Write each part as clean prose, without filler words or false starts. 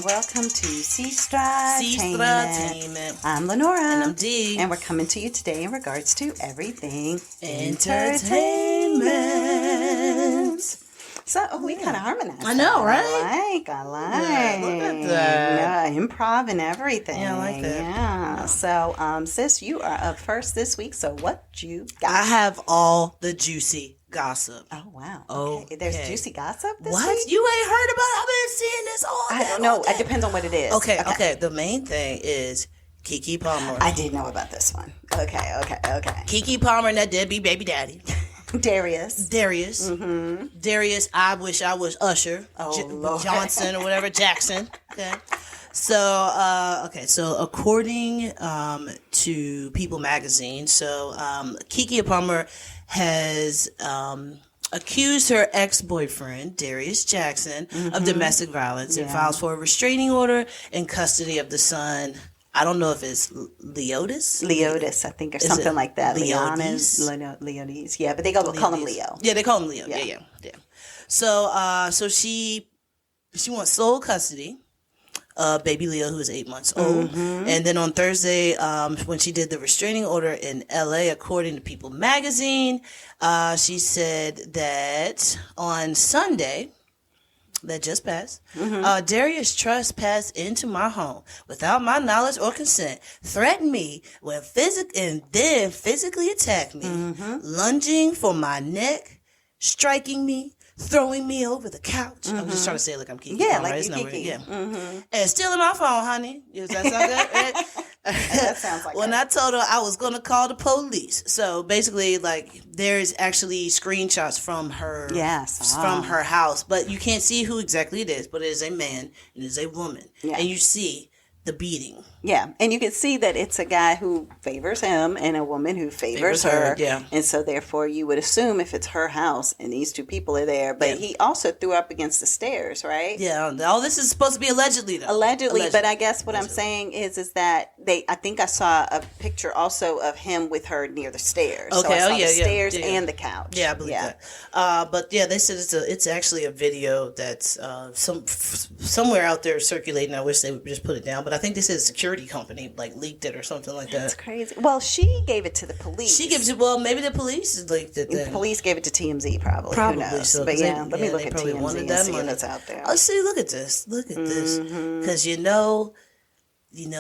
and welcome to Sestra-Tainment. Sestra-Tainment. I'm Lenora. And I'm Dee. And we're coming to you today in regards to everything entertainment. So, we kind of harmonized. I know, right? I like. Yeah, look at that. Yeah, improv and everything. Yeah, I like that. Yeah. So, sis, you are up first this week. So, what you got? I have all the juicy gossip. Oh, wow. Okay. There's juicy gossip this what? week? You ain't heard about it? I've been seeing this all day. I don't know. It depends on what it is. Okay. The main thing is KeKe Palmer. I did know about this one. Okay. KeKe Palmer and that deadbeat baby daddy. Darius. Mm-hmm. Darius, I wish I was Usher. Lord. Johnson or whatever, Jackson. Okay. So according to People magazine, KeKe Palmer has accused her ex-boyfriend, Darius Jackson, of domestic violence and files for a restraining order in custody of the son. I don't know if it's Leotis, I think, or something like that. Leotis. Leotis. Yeah, but they call him Leo. Yeah, they call him Leo. Yeah. So she wants sole custody of baby Leo, who is 8 months old. Mm-hmm. And then on Thursday, when she did the restraining order in LA, according to People magazine, she said that on Sunday that just passed, Darius trespassed into my home without my knowledge or consent, threatened me and then physically attacked me, lunging for my neck, striking me, throwing me over the couch. I'm just trying to say it like I'm KeKe. Yeah, Palmer, like right? you KeKe. Yeah. And stealing my phone, honey. Does that sound good? Right? That sounds like when I told her I was going to call the police. So basically, there's actually screenshots from her from her house, but you can't see who exactly it is, but it is a man and it is a woman. Yeah. And you see the beating. Yeah, and you can see that it's a guy who favors him and a woman who favors her. Yeah. And so therefore you would assume if it's her house and these two people are there, but he also threw up against the stairs, right? Yeah. All this is supposed to be allegedly, though. Allegedly, but I guess what I'm saying is that I think I saw a picture also of him with her near the stairs. Okay. So I saw the stairs and the couch. Yeah, I believe that. But yeah, they said it's actually a video that's somewhere out there circulating. I wish they would just put it down, but I think this is a security company leaked it or something like that. That's crazy. Well, she gave it to the police. Maybe the police leaked it then. The police gave it to TMZ probably. Who knows? So. But let me look at TMZ and see if it's out there. Oh, see, look at this. Because you know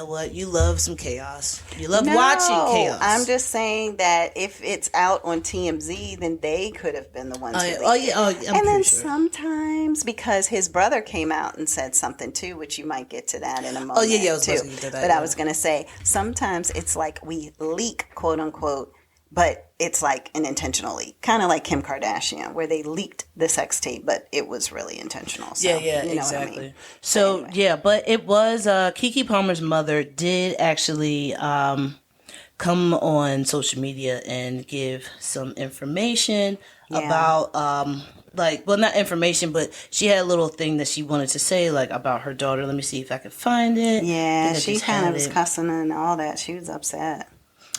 what? You love some chaos. You love watching chaos. I'm just saying that if it's out on TMZ, then they could have been the ones. And then sometimes, because his brother came out and said something too, which you might get to that in a moment. I was supposed to get to that. But I was going to say, sometimes it's like we leak, quote unquote, but it's like an intentional leak, kind of like Kim Kardashian, where they leaked the sex tape, but it was really intentional. So, you know exactly. What I mean? So anyway. yeah, but it was KeKe Palmer's mother did actually come on social media and give some information about not information, but she had a little thing that she wanted to say about her daughter. Let me see if I can find it. Yeah, she kind of was cussing and all that. She was upset.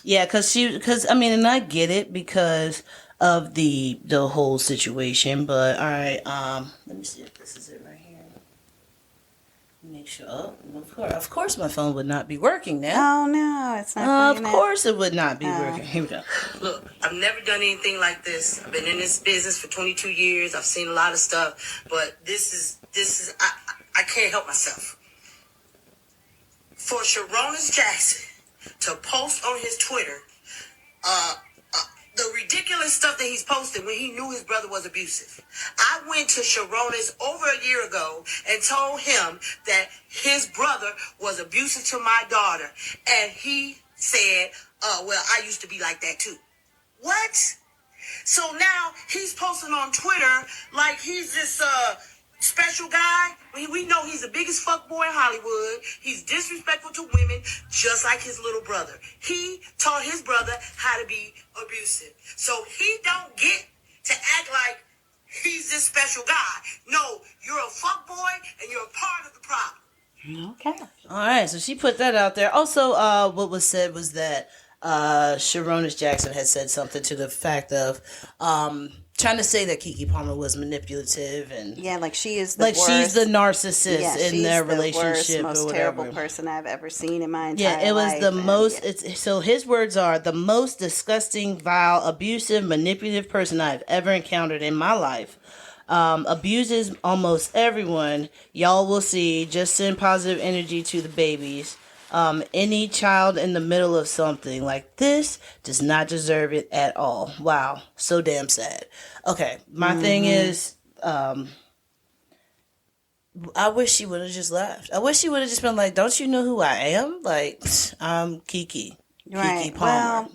Yeah, and I get it because of the whole situation. But all right, let me see if this is it right here. Make sure. Oh, of course, my phone would not be working now. Oh no, it's not. Of course, it would not be working. Here we go. Look, I've never done anything like this. I've been in this business for 22 years. I've seen a lot of stuff, but this is I can't help myself. For Sharonis Jackson to post on his Twitter the ridiculous stuff that he's posted when he knew his brother was abusive. I went to Sharonis over a year ago and told him that his brother was abusive to my daughter. And he said, well, I used to be like that too. What? So now he's posting on Twitter like he's this special guy. We know he's the biggest fuckboy in Hollywood. He's disrespectful to women, just like his little brother. He taught his brother how to be abusive. So he don't get to act like he's this special guy. No, you're a fuckboy and you're a part of the problem. Okay. All right, so she put that out there. Also, what was said was that Sharonis Jackson had said something to the fact of trying to say that KeKe Palmer was manipulative and like she is the worst. she's the narcissist in their relationship, most or whatever. terrible person I've ever seen in my entire life. Yeah, it was the most. So his words are the most disgusting, vile, abusive, manipulative person I've ever encountered in my life. Abuses almost everyone. Y'all will see. Just send positive energy to the babies. Any child in the middle of something like this does not deserve it at all. Wow. So damn sad. Okay. My thing is, I wish she would have just left. I wish she would have just been like, don't you know who I am? Like, I'm KeKe. Right. KeKe Palmer.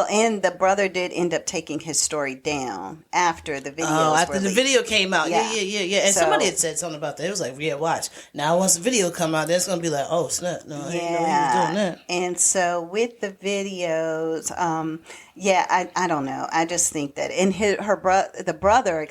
And the brother did end up taking his story down after the video. After the video came out. Yeah. And somebody had said something about that. It was like, yeah, watch. Now, once the video come out, that's going to be like, oh, snap. No, I didn't know he was doing that. And so with the videos, I don't know. I just think that, and the brother,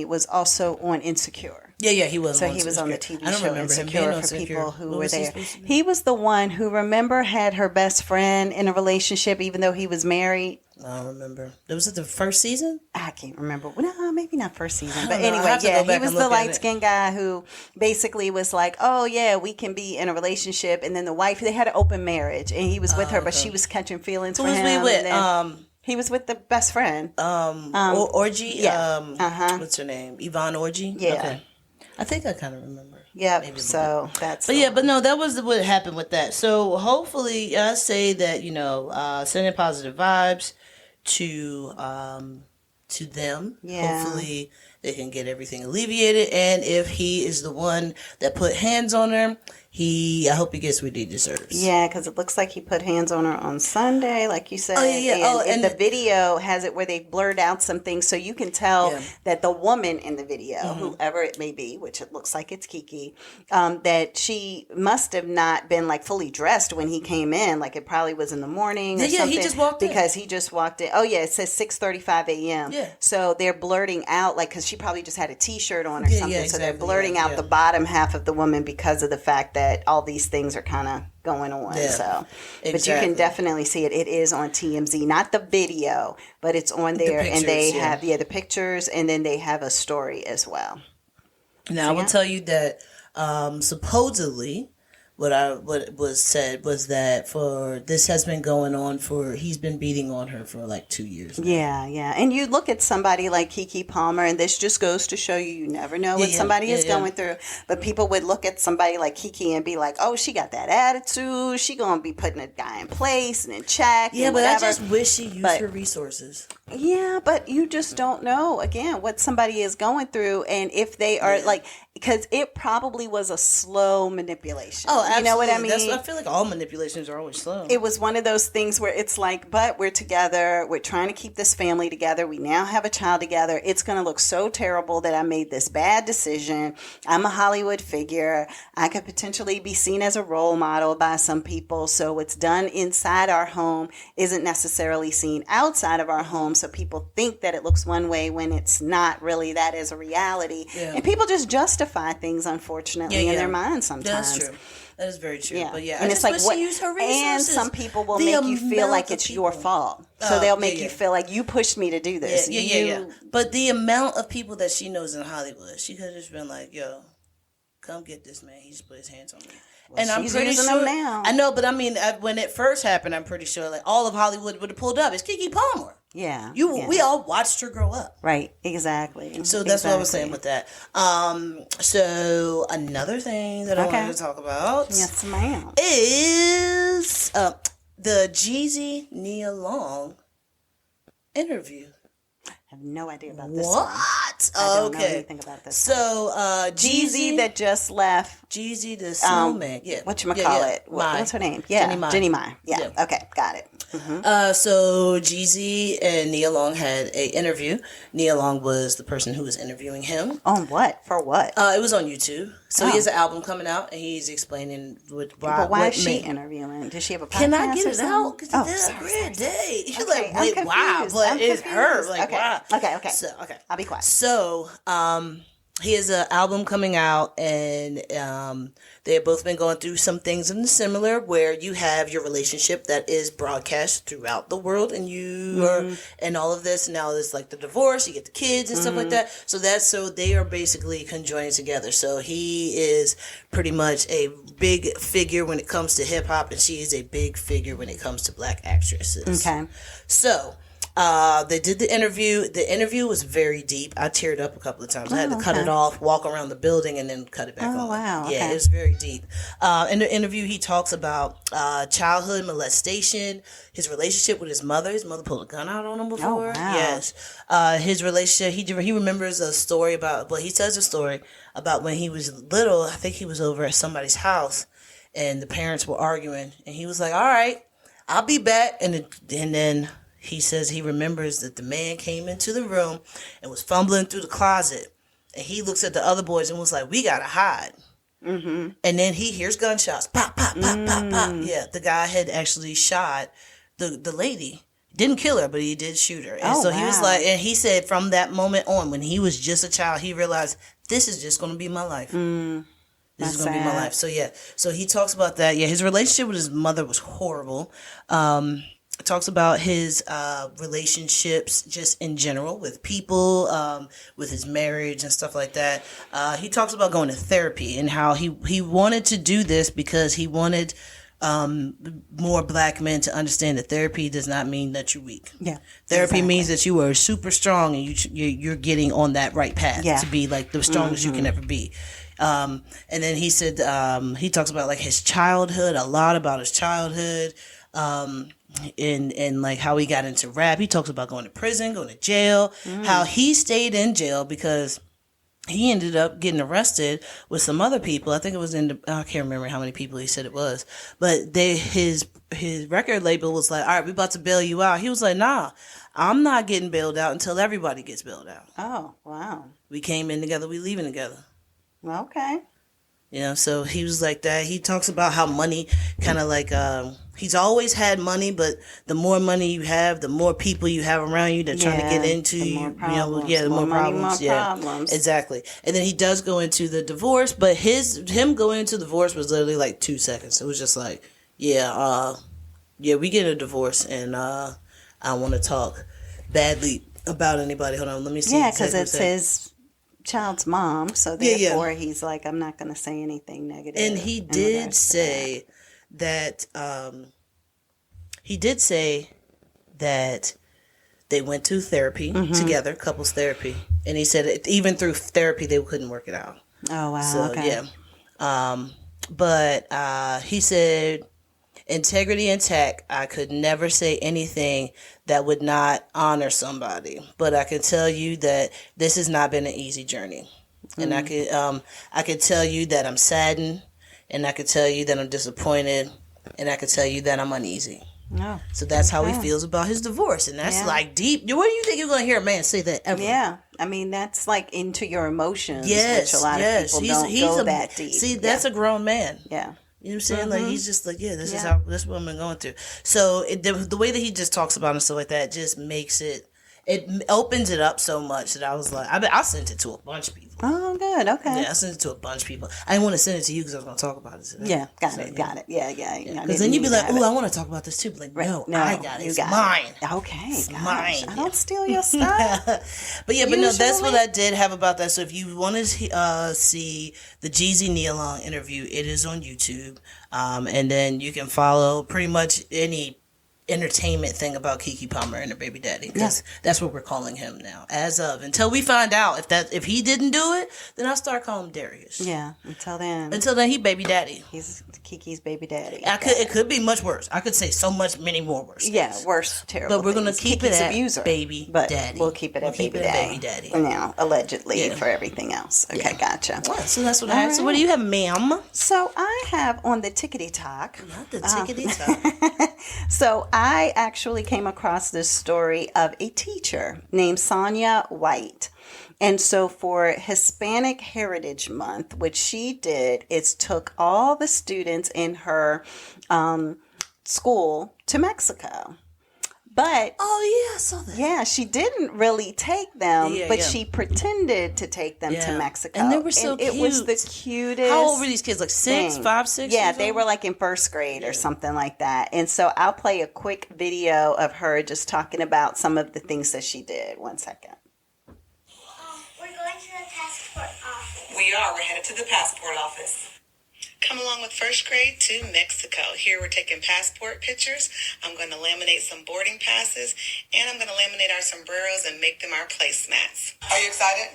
was also on Insecure. Yeah, he was. So he was on the TV I don't show remember Insecure for people who were there. He was the one who, remember, had her best friend in a relationship even though he was married. I don't remember. Was it the first season? I can't remember. No, maybe not first season. But anyway, he was the light-skinned guy who basically was like, oh, yeah, we can be in a relationship. And then the wife, they had an open marriage. And he was with her, but she was catching feelings for him. Who was he with? He was with the best friend. Orgy? Yeah. What's her name? Yvonne Orgy? Yeah. Okay. I think I kind of remember. Yeah, so that's... But no, that was what happened with that. So hopefully, I say that, sending positive vibes to them. Yeah. Hopefully, they can get everything alleviated. And if he is the one that put hands on her, I hope he gets what he deserves. Yeah, because it looks like he put hands on her on Sunday, like you said. Oh, yeah. And the video has it where they blurred out some things, so you can tell that the woman in the video, whoever it may be, which it looks like it's KeKe, that she must have not been like fully dressed when he came in. Like it probably was in the morning or something. He just walked in. Because he just walked in. Oh, yeah, it says 6:35 a.m. Yeah. So they're blurting out, like, because she probably just had a T-shirt on or something. Exactly. So they're blurting out the bottom half of the woman because of the fact that all these things are kind of going on. Yeah, so, but you can definitely see it. It is on TMZ, not the video, but it's on there, and they have the pictures, and then they have a story as well. Now I will tell you that supposedly, what was said was that this has been going on he's been beating on her for like 2 years now. Yeah. And you look at somebody like KeKe Palmer, and this just goes to show you never know what somebody is going through. But people would look at somebody like KeKe and be like, oh, she got that attitude. She going to be putting a guy in place and in check. Yeah, and but whatever. I just wish she used her resources. Yeah, but you just don't know, again, what somebody is going through, and if they are because it probably was a slow manipulation. Oh, absolutely. You know what I mean? I feel like all manipulations are always slow. It was one of those things where it's like, but we're together. We're trying to keep this family together. We now have a child together. It's going to look so terrible that I made this bad decision. I'm a Hollywood figure. I could potentially be seen as a role model by some people. So what's done inside our home isn't necessarily seen outside of our home. So people think that it looks one way when it's not really that is a reality. Yeah. And people just justify things, unfortunately, in their minds sometimes. That's true. That is very true. Yeah. But and it's like what, use her resources. And some people will make you feel like it's your fault. So they'll make you feel like you pushed me to do this. Yeah. But the amount of people that she knows in Hollywood, she could have just been like, yo, come get this man. He just put his hands on me. Well, and I'm pretty sure them now. I know, but I mean, when it first happened, I'm pretty sure like all of Hollywood would have pulled up. It's KeKe Palmer. Yeah. We all watched her grow up. Right. Exactly. So that's what I was saying with that. So another thing that I wanted to talk about. Yes, ma'am. Is the Jezzy Nia Long interview. I have no idea about this. What? I don't know anything about this. So, Jezzy that just left. Jezzy the snowman. Whatchamacallit? What's her name? Yeah. Jenny Mai. Yeah. Okay. Got it. Mm-hmm. So Jezzy and Nia Long had an interview. Nia Long was the person who was interviewing him. On what? For what? It was on YouTube. So he has an album coming out, and he's explaining why is she interviewing? Does she have a podcast? Can I get it out? Oh, sorry. Day. You're okay, like, wait, wow, but it's her. Like, okay. wow. Okay. So, okay. I'll be quiet. So, he has an album coming out, and they have both been going through some things in the similar, where you have your relationship that is broadcast throughout the world, and you are, and all of this. Now there's like the divorce, you get the kids and stuff like that. So they are basically conjoined together. So he is pretty much a big figure when it comes to hip hop, and she is a big figure when it comes to black actresses. Okay. So they did the interview. The interview was very deep. I teared up a couple of times. I had to cut it off, walk around the building, and then cut it back on. Oh, wow. Yeah, Okay. it was very deep. In the interview, he talks about childhood molestation, his relationship with his mother. His mother pulled a gun out on him before. Oh, wow. Yes. His relationship, he remembers a story about, he tells a story about when he was little. I think he was over at somebody's house, and the parents were arguing, and he was like, all right, I'll be back. And then he says he remembers that the man came into the room and was fumbling through the closet. And he looks at the other boys and was like, we got to hide. Mm-hmm. And then he hears gunshots. Pop, pop, pop, pop, pop. Yeah, the guy had actually shot the lady. Didn't kill her, but he did shoot her. And so he was like, and he said from that moment on, when he was just a child, he realized, this is just going to be my life. This is going to be my life. So yeah, so he talks about that. Yeah, his relationship with his mother was horrible. Talks about his relationships just in general with people, with his marriage and stuff like that. He talks about going to therapy and how he wanted to do this because he wanted more black men to understand that therapy does not mean that you're weak. Yeah, therapy means that you are super strong and you're getting on that right path to be like the strongest you can ever be. And then he said he talks about like his childhood, a lot about his childhood. And like how he got into rap. He talks about going to prison, going to jail, how he stayed in jail because he ended up getting arrested with some other people. I think it was I can't remember how many people he said it was, but his record label was like, all right, we about to bail you out. He was like, nah, I'm not getting bailed out until everybody gets bailed out. Oh, wow. We came in together, we leaving together. Okay. You know, so he was like that. He talks about how money kind of like, he's always had money, but the more money you have, the more people you have around you that trying to get into you. The more problems. Problems. Exactly. And then he does go into the divorce, but him going into the divorce was literally like 2 seconds. It was just like, we get a divorce, and I want to talk badly about anybody. Hold on, let me see. Yeah, because it's his child's mom, so therefore he's like, I'm not going to say anything negative. And he did say that they went to therapy together, couples therapy, and he said even through therapy they couldn't work it out. Oh wow! So okay. But he said, integrity intact, I could never say anything that would not honor somebody. But I can tell you that this has not been an easy journey. And I could tell you that I'm saddened, and I could tell you that I'm disappointed, and I could tell you that I'm uneasy. Oh, so that's how he feels about his divorce. And that's like deep. What do you think you're going to hear a man say that ever? Yeah. I mean, that's like into your emotions, yes, which a lot of people don't go that deep. See, that's a grown man. Yeah. You know what I'm saying? Like, he's just like, this is what I've been going through. So the way that he just talks about it and stuff like that just makes it opens it up so much that I was like, I sent it to a bunch of people. Oh, good. Okay. Yeah, I sent it to a bunch of people. I didn't want to send it to you because I was going to talk about it today. Yeah, got it. Yeah. Because then you'd be like, I want to talk about this too. But like, no, I got it. It's mine. Okay. It's mine. I don't steal your stuff. But no, that's what I did have about that. So if you want to see the Jezzy Nia Long interview, it is on YouTube. And then you can follow pretty much any entertainment thing about KeKe Palmer and her baby daddy, because that's what we're calling him now, as of until we find out if he didn't do it, then I'll start calling him Darius. Yeah, until then he baby daddy. He's KeKe's baby daddy. It could be much worse. I could say many more worse things. Yeah, worse, terrible. But we're gonna keep KeKe's it at abuser, baby but daddy. We'll keep it at baby daddy. Now, allegedly for everything else. Okay, gotcha. So that's what I have. Right. So what do you have, ma'am? So I have on the tickety talk. Not the tickety talk. So I actually came across this story of a teacher named Sonia White. And so for Hispanic Heritage Month, what she did is took all the students in her school to Mexico. But oh yeah, I saw that. Yeah, she didn't really take them, but she pretended to take them to Mexico. And they were so cute. It was the cutest. How old were these kids? Like 6, 5, 6? Yeah, they were like in first grade or something like that. And so I'll play a quick video of her just talking about some of the things that she did. 1 second. We're going to the passport office. We are. We're headed to the passport office. Come along with first grade to Mexico. Here we're taking passport pictures. I'm going to laminate some boarding passes, and I'm going to laminate our sombreros and make them our placemats. Are you excited?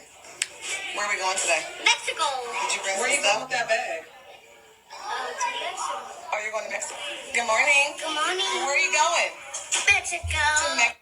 Where are we going today? Mexico. Did you bring some stuff? Where are you going with that bag? To Mexico. Oh, you're going to Mexico. Good morning. Good morning. Where are you going? Mexico. To Mexico.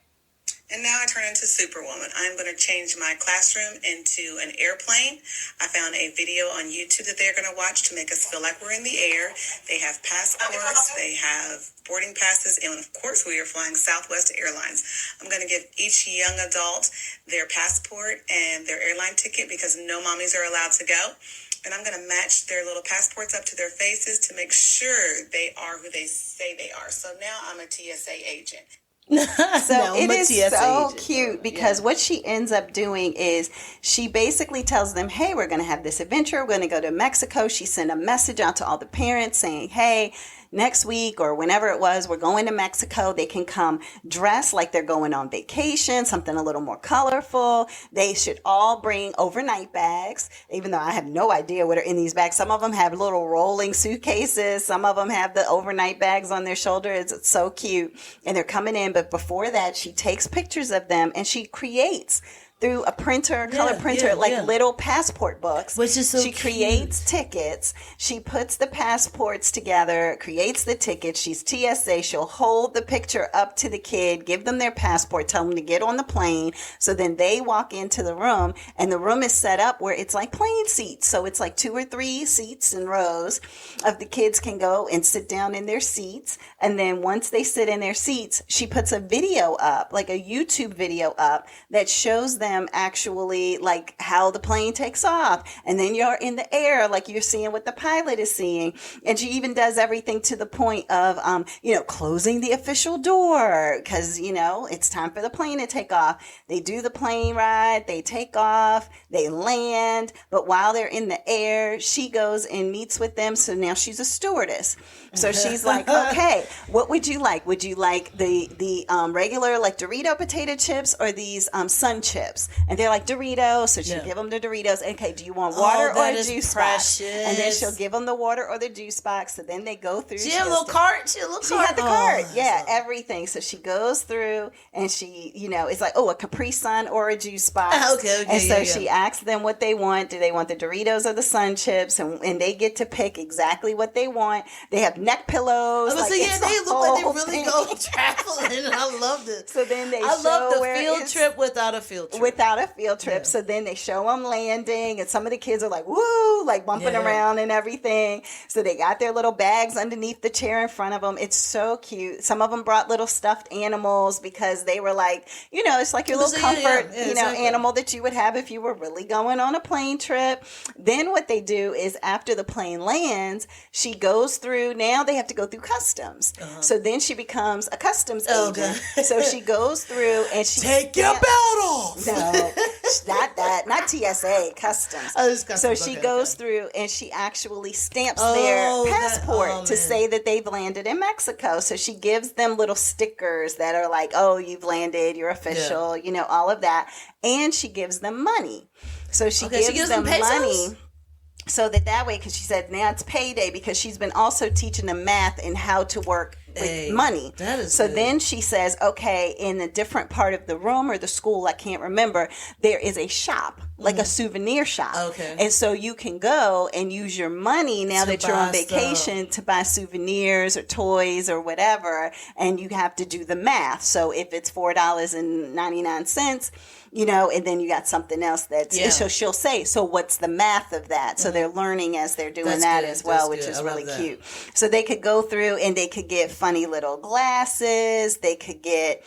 And now I turn into Superwoman. I'm going to change my classroom into an airplane. I found a video on YouTube that they're going to watch to make us feel like we're in the air. They have passports, they have boarding passes, and of course we are flying Southwest Airlines. I'm going to give each young adult their passport and their airline ticket because no mommies are allowed to go. And I'm going to match their little passports up to their faces to make sure they are who they say they are. So now I'm a TSA agent. So it is so cute because what she ends up doing is she basically tells them, hey, we're going to have this adventure. We're going to go to Mexico. She sent a message out to all the parents saying, hey, next week or whenever it was, we're going to Mexico. They can come dressed like they're going on vacation, something a little more colorful. They should all bring overnight bags, even though I have no idea what are in these bags. Some of them have little rolling suitcases. Some of them have the overnight bags on their shoulders. It's so cute. And they're coming in. But before that, she takes pictures of them and she creates through a printer, color printer, little passport books. Which is so She creates tickets. She puts the passports together, creates the tickets. She's TSA. She'll hold the picture up to the kid, give them their passport, tell them to get on the plane. So then they walk into the room, and the room is set up where it's like plane seats. So it's like 2 or 3 seats in rows of the kids can go and sit down in their seats. And then once they sit in their seats, she puts a video up, like a YouTube video up that shows them actually like how the plane takes off, and then you're in the air like you're seeing what the pilot is seeing. And she even does everything to the point of closing the official door because it's time for the plane to take off. They do the plane ride, they take off, they land, but while they're in the air, she goes and meets with them. So now she's a stewardess. So she's like, okay, what would you like? Would you like the regular like Dorito potato chips or these sun chips? And they're like Doritos, so she'll give them the Doritos. Okay, do you want water or a juice box? And then she'll give them the water or the juice box. So then they go through. She had a little cart. She had the cart. Yeah, everything. So she goes through and she, it's like, a Capri Sun or a juice box. Okay. And so she asks them what they want. Do they want the Doritos or the Sun Chips? And they get to pick exactly what they want. They have neck pillows. They look like they really go traveling. I loved it. So then they I love the field trip without a field trip. Without a field trip. Yeah. So then they show them landing, and some of the kids are like, woo, like bumping around and everything. So they got their little bags underneath the chair in front of them. It's so cute. Some of them brought little stuffed animals because they were like, it's like your little comfort, animal that you would have if you were really going on a plane trip. Then what they do is after the plane lands, she goes through, now they have to go through customs. So then she becomes a customs agent. So she goes through and she take your belt off. No, not that. Not TSA, customs. So she goes through and she actually stamps their passport to say that they've landed in Mexico. So she gives them little stickers that are like, oh, you've landed, you're official, all of that. And she gives them money. So she gives them money. So that way, because she said now it's payday, because she's been also teaching them math and how to work with money. That is so good. Then she says, okay, in a different part of the room or the school, I can't remember, there is a shop, like a souvenir shop. Okay. And so you can go and use your money now that you're on vacation to buy souvenirs or toys or whatever, and you have to do the math. So if it's $4.99, and then you got something else so she'll say, so what's the math of that? So they're learning as they're doing that as well, which is really cute. So they could go through and they could get funny little glasses. They could get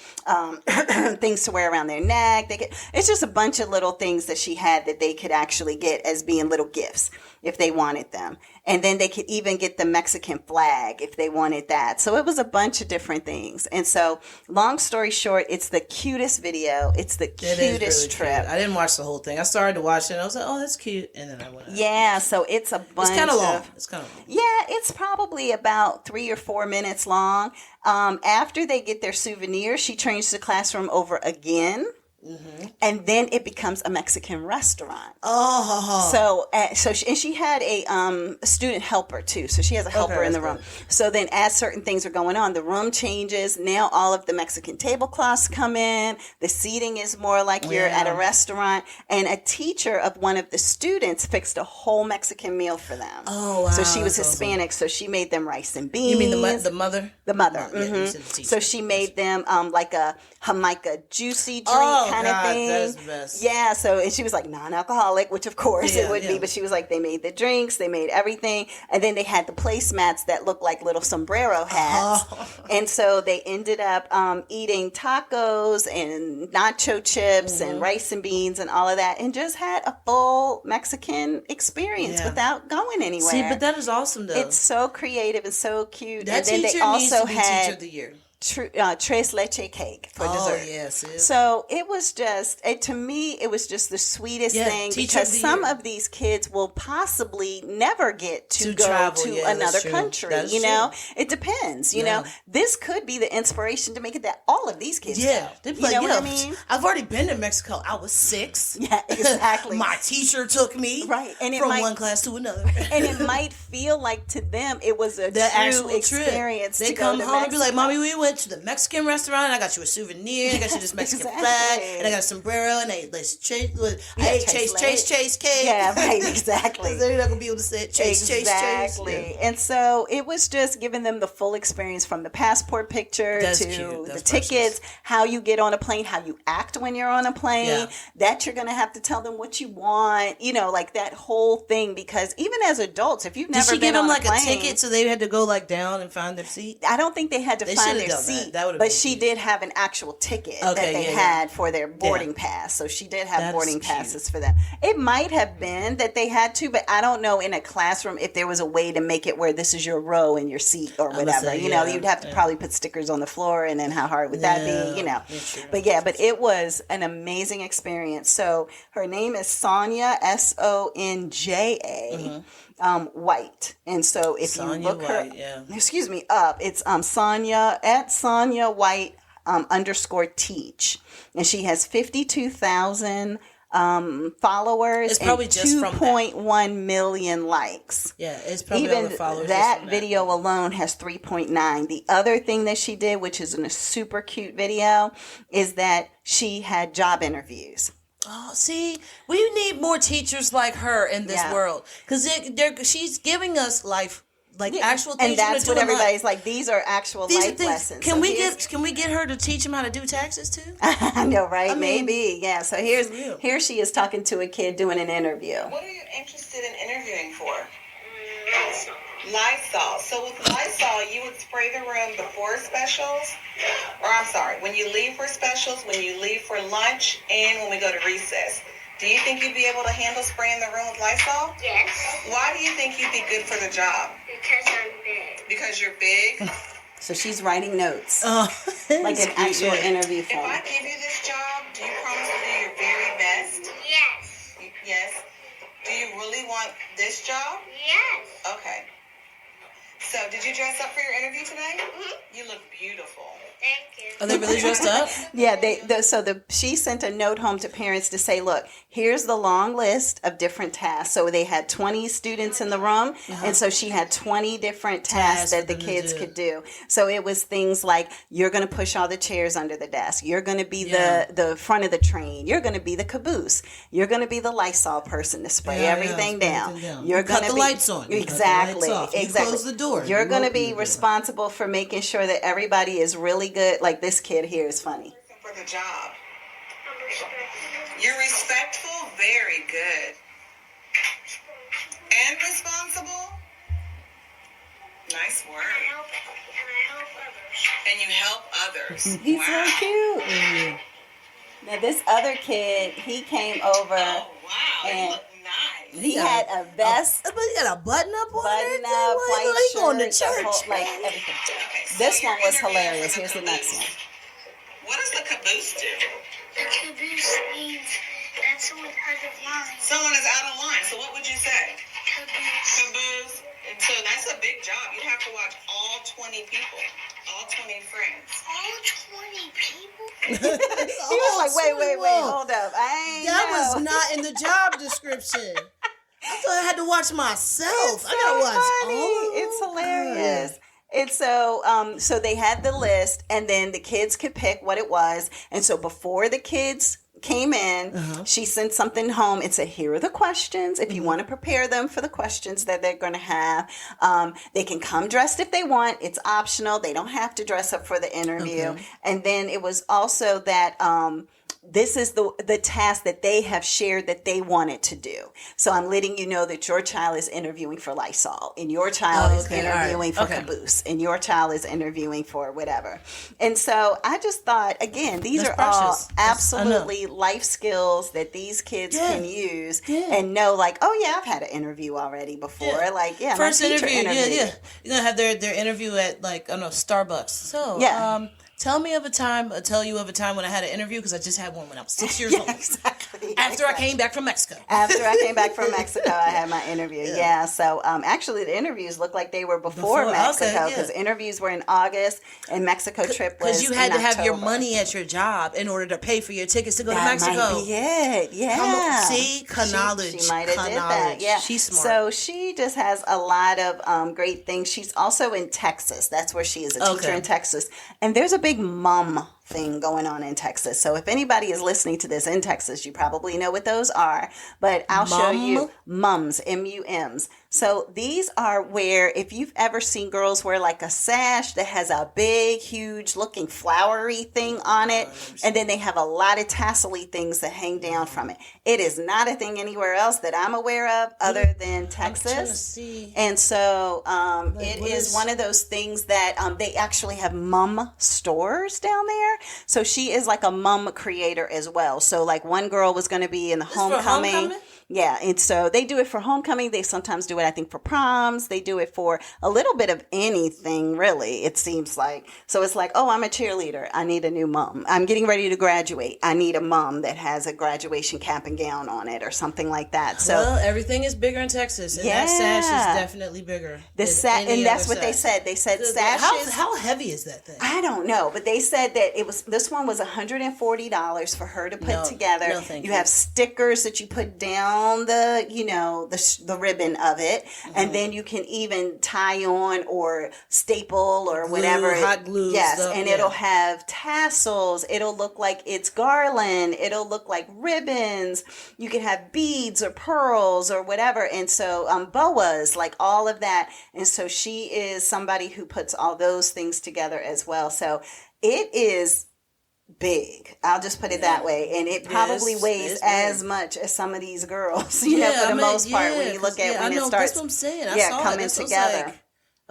things to wear around their neck. It's just a bunch of little things that she had that they could actually get as being little gifts if they wanted them. And then they could even get the Mexican flag if they wanted that. So it was a bunch of different things. And so, long story short, it's the cutest video. It's the cutest trip. Cute. I didn't watch the whole thing. I started to watch it and I was like, oh, that's cute. And then I went out. Yeah, so it's a bunch It's kind of long. It's kind of long. Yeah, it's probably about 3 or 4 minutes long. After they get their souvenirs, she turns the classroom over again. Mm-hmm. And then it becomes a Mexican restaurant. So she had a student helper too. So she has a helper in the room. So then, as certain things are going on, the room changes. Now all of the Mexican tablecloths come in. The seating is more like you're at a restaurant. And a teacher of one of the students fixed a whole Mexican meal for them. Oh wow! So she was Hispanic, so she made them rice and beans. You mean the mother? The mother. Mm-hmm. Yeah, so she made them like a Jamaica juicy drink kind of thing. That's the best. Yeah, so and she was like non-alcoholic, which of course it would be, but she was like, they made the drinks, they made everything, and then they had the placemats that looked like little sombrero hats. And so they ended up eating tacos and nacho chips and rice and beans and all of that, and just had a full Mexican experience without going anywhere. See, but that is awesome though. It's so creative and so cute. That and then teacher they also needs to be had teacher of the year. Tres leche cake for dessert. Oh, yes. So it was just, to me, it was just the sweetest thing, because some of these kids will possibly never get to go travel. to another country. You know, it depends. You know, this could be the inspiration to make it that all of these kids go. They'd be you like, know what I mean? I've already been to Mexico. I was 6. Yeah, exactly. My teacher took me and from one class to another. And it might feel like to them it was a true experience. They come home and be like, Mommy, we went to the Mexican restaurant, and I got you a souvenir, I got you this Mexican flag, and I got a sombrero, and I ate Chase cake. Yeah, right, exactly. They're not going to be able to say it. Chase. Exactly. And so it was just giving them the full experience, from the passport picture to the tickets, how you get on a plane, how you act when you're on a plane, that you're going to have to tell them what you want, you know, like that whole thing. Because even as adults, if you've never been on a plane. Did she give them like a ticket so they had to go like down and find their seat? I don't think they had to find their seat. But she did have an actual ticket that they had for their boarding pass. So she did have boarding passes for them. It might have been that they had to, but I don't know in a classroom if there was a way to make it where this is your row and your seat or whatever. You know, you'd have to probably put stickers on the floor, and then how hard would that be? You know. But it was an amazing experience. So her name is Sonja, Sonja. White. And so if you look her up, it's Sonja at Sonja White _teach, and she has 52,000 followers. It's probably and just 2.1 million likes. Yeah, it's probably even all the followers. That video alone has 3.9. The other thing that she did, which is a super cute video, is that she had job interviews. Oh, see, we need more teachers like her in this world, because she's giving us life, like actual things. And that's what everybody's like. These are actual life lessons. Can we get her to teach them how to do taxes too? I know, right? Maybe, yeah. So here she is talking to a kid doing an interview. What are you interested in interviewing for? Lysol. So with Lysol, you would spray the room before specials, or I'm sorry, when you leave for specials, when you leave for lunch, and when we go to recess. Do you think you'd be able to handle spraying the room with Lysol? Yes. Why do you think you'd be good for the job? Because I'm big. Because you're big? So she's writing notes, like an actual interview form. If I give you this job, do you promise to do your very best? Yes. Yes. Do you really want this job? Yes. Okay. So, did you dress up for your interview today? Mm-hmm. You look beautiful. Thank you. Are they really dressed up? Yeah, she sent a note home to parents to say, look, here's the long list of different tasks. So they had 20 students in the room, and so she had 20 different tasks that the kids could do. So it was things like, you're going to push all the chairs under the desk. You're going to be the front of the train. You're going to be the caboose. You're going to be the Lysol person to spray everything down. You're going to cut the lights on. Exactly. Exactly. Close the door. You're going to be responsible for making sure that everybody is really good. Like this kid here is funny. For the job. I'm respectful. You're respectful? Very good. And responsible? Nice word. I help others. And you help others. He's so cute. Now this other kid, he came over. Oh, wow. And You look nice. He had a vest. But he had a button up on it. Button up, white shirt, going to the church. whole, like everything. This one was hilarious. Here's the next one. What does the caboose do? The caboose means that someone's out of line. Someone is out of line. So what would you say? Caboose. Caboose. And so that's a big job. You'd have to watch all 20 people, all 20 friends. All 20 people? He was like, wait, hold up. That was not in the job description. I thought I had to watch myself. I gotta watch all of them. It's hilarious. And so they had the list, and then the kids could pick what it was. And so before the kids came in, she sent something home and said, here are the questions. If you want to prepare them for the questions that they're going to have, they can come dressed if they want. It's optional. They don't have to dress up for the interview. Okay. And then it was also that this is the task that they have shared that they wanted to do. So I'm letting you know that your child is interviewing for Lysol, and your child is interviewing for Caboose, and your child is interviewing for whatever. And so I just thought, again, these are all absolutely life skills that these kids can use and know, like, oh yeah, I've had an interview already before. Yeah. Like, yeah, first my teacher interview. interviewed. Yeah. You're gonna have their interview at, like, I don't know, Starbucks. So tell you of a time when I had an interview, because I just had one when I was 6 years old. Exactly. After I came back from Mexico. After I came back from Mexico, I had my interview. Yeah. So actually, the interviews looked like they were before Mexico, because interviews were in August, and Mexico trip was because you had in to have October. your money at your job in order to pay for your tickets to go to That Mexico. might be it. Yeah. Come on. See, knowledge. She might have did that. Yeah. She's smart. So she just has a lot of great things. She's also in Texas. That's where she is, a teacher in Texas. And there's a big mom thing going on in Texas. So if anybody is listening to this in Texas, you probably know what those are. But I'll show you mums, MUMs. So these are where, if you've ever seen girls wear like a sash that has a big, huge looking flowery thing on it, and then they have a lot of tassel-y things that hang down from it. It is not a thing anywhere else that I'm aware of other than Texas. And so it is one of those things that they actually have mum stores down there. So she is like a mum creator as well. So like one girl was going to be in the homecoming. Yeah, and so they do it for homecoming. They sometimes do it, I think, for proms. They do it for a little bit of anything, really, it seems like. So it's like, oh, I'm a cheerleader. I need a new mom. I'm getting ready to graduate. I need a mom that has a graduation cap and gown on it or something like that. So well, everything is bigger in Texas, and that sash is definitely bigger. And that's what they said. They said sashes. How heavy is that thing? I don't know, but they said that this one was $140 for her to put together. No, thank you. You have stickers that you put down the ribbon of it, and then you can even tie on or staple or whatever, hot glue. Yes, stuff, and it'll have tassels. It'll look like it's garland. It'll look like ribbons. You can have beads or pearls or whatever, and so boas, like all of that. And so she is somebody who puts all those things together as well. So it is big. I'll just put it that way. And it probably weighs as much as some of these girls, for the most part, when you look at when it starts. That's what I'm saying. I saw coming together. Like,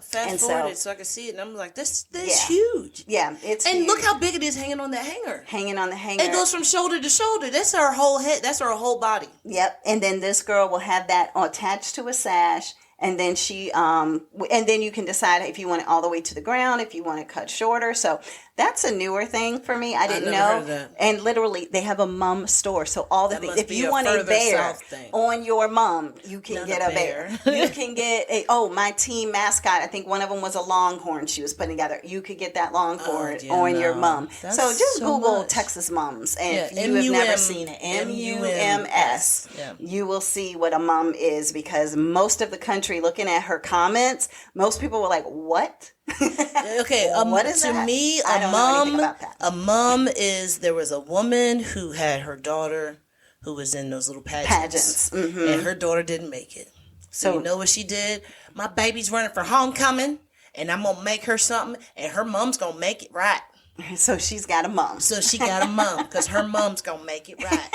fast forwarded so I could see it, and I'm like, this huge. Yeah, it's and huge. Look how big it is hanging on that hanger. Hanging on the hanger. It goes from shoulder to shoulder. That's her whole head. That's her whole body. Yep. And then this girl will have that attached to a sash. And then and then you can decide if you want it all the way to the ground, if you want it cut shorter. So that's a newer thing for me. I didn't know. Heard of that. And literally, they have a mum store. So all the things. If you want a bear on your mum, you can get a bear. You can get my team mascot. I think one of them was a longhorn she was putting together. You could get that longhorn on your mum. So just Google Texas mums. And if you have never seen it, MUMS, you will see what a mum is, because most of the country, looking at her comments, most people were like, what? Okay, what is to that? me, I don't know anything about that. A mum is, there was a woman who had her daughter who was in those little pageants. And her daughter didn't make it. So you know what she did? My baby's running for homecoming, and I'm going to make her something, and her mom's going to make it right. So she's got a mom. So she got a mom, because her mom's going to make it right.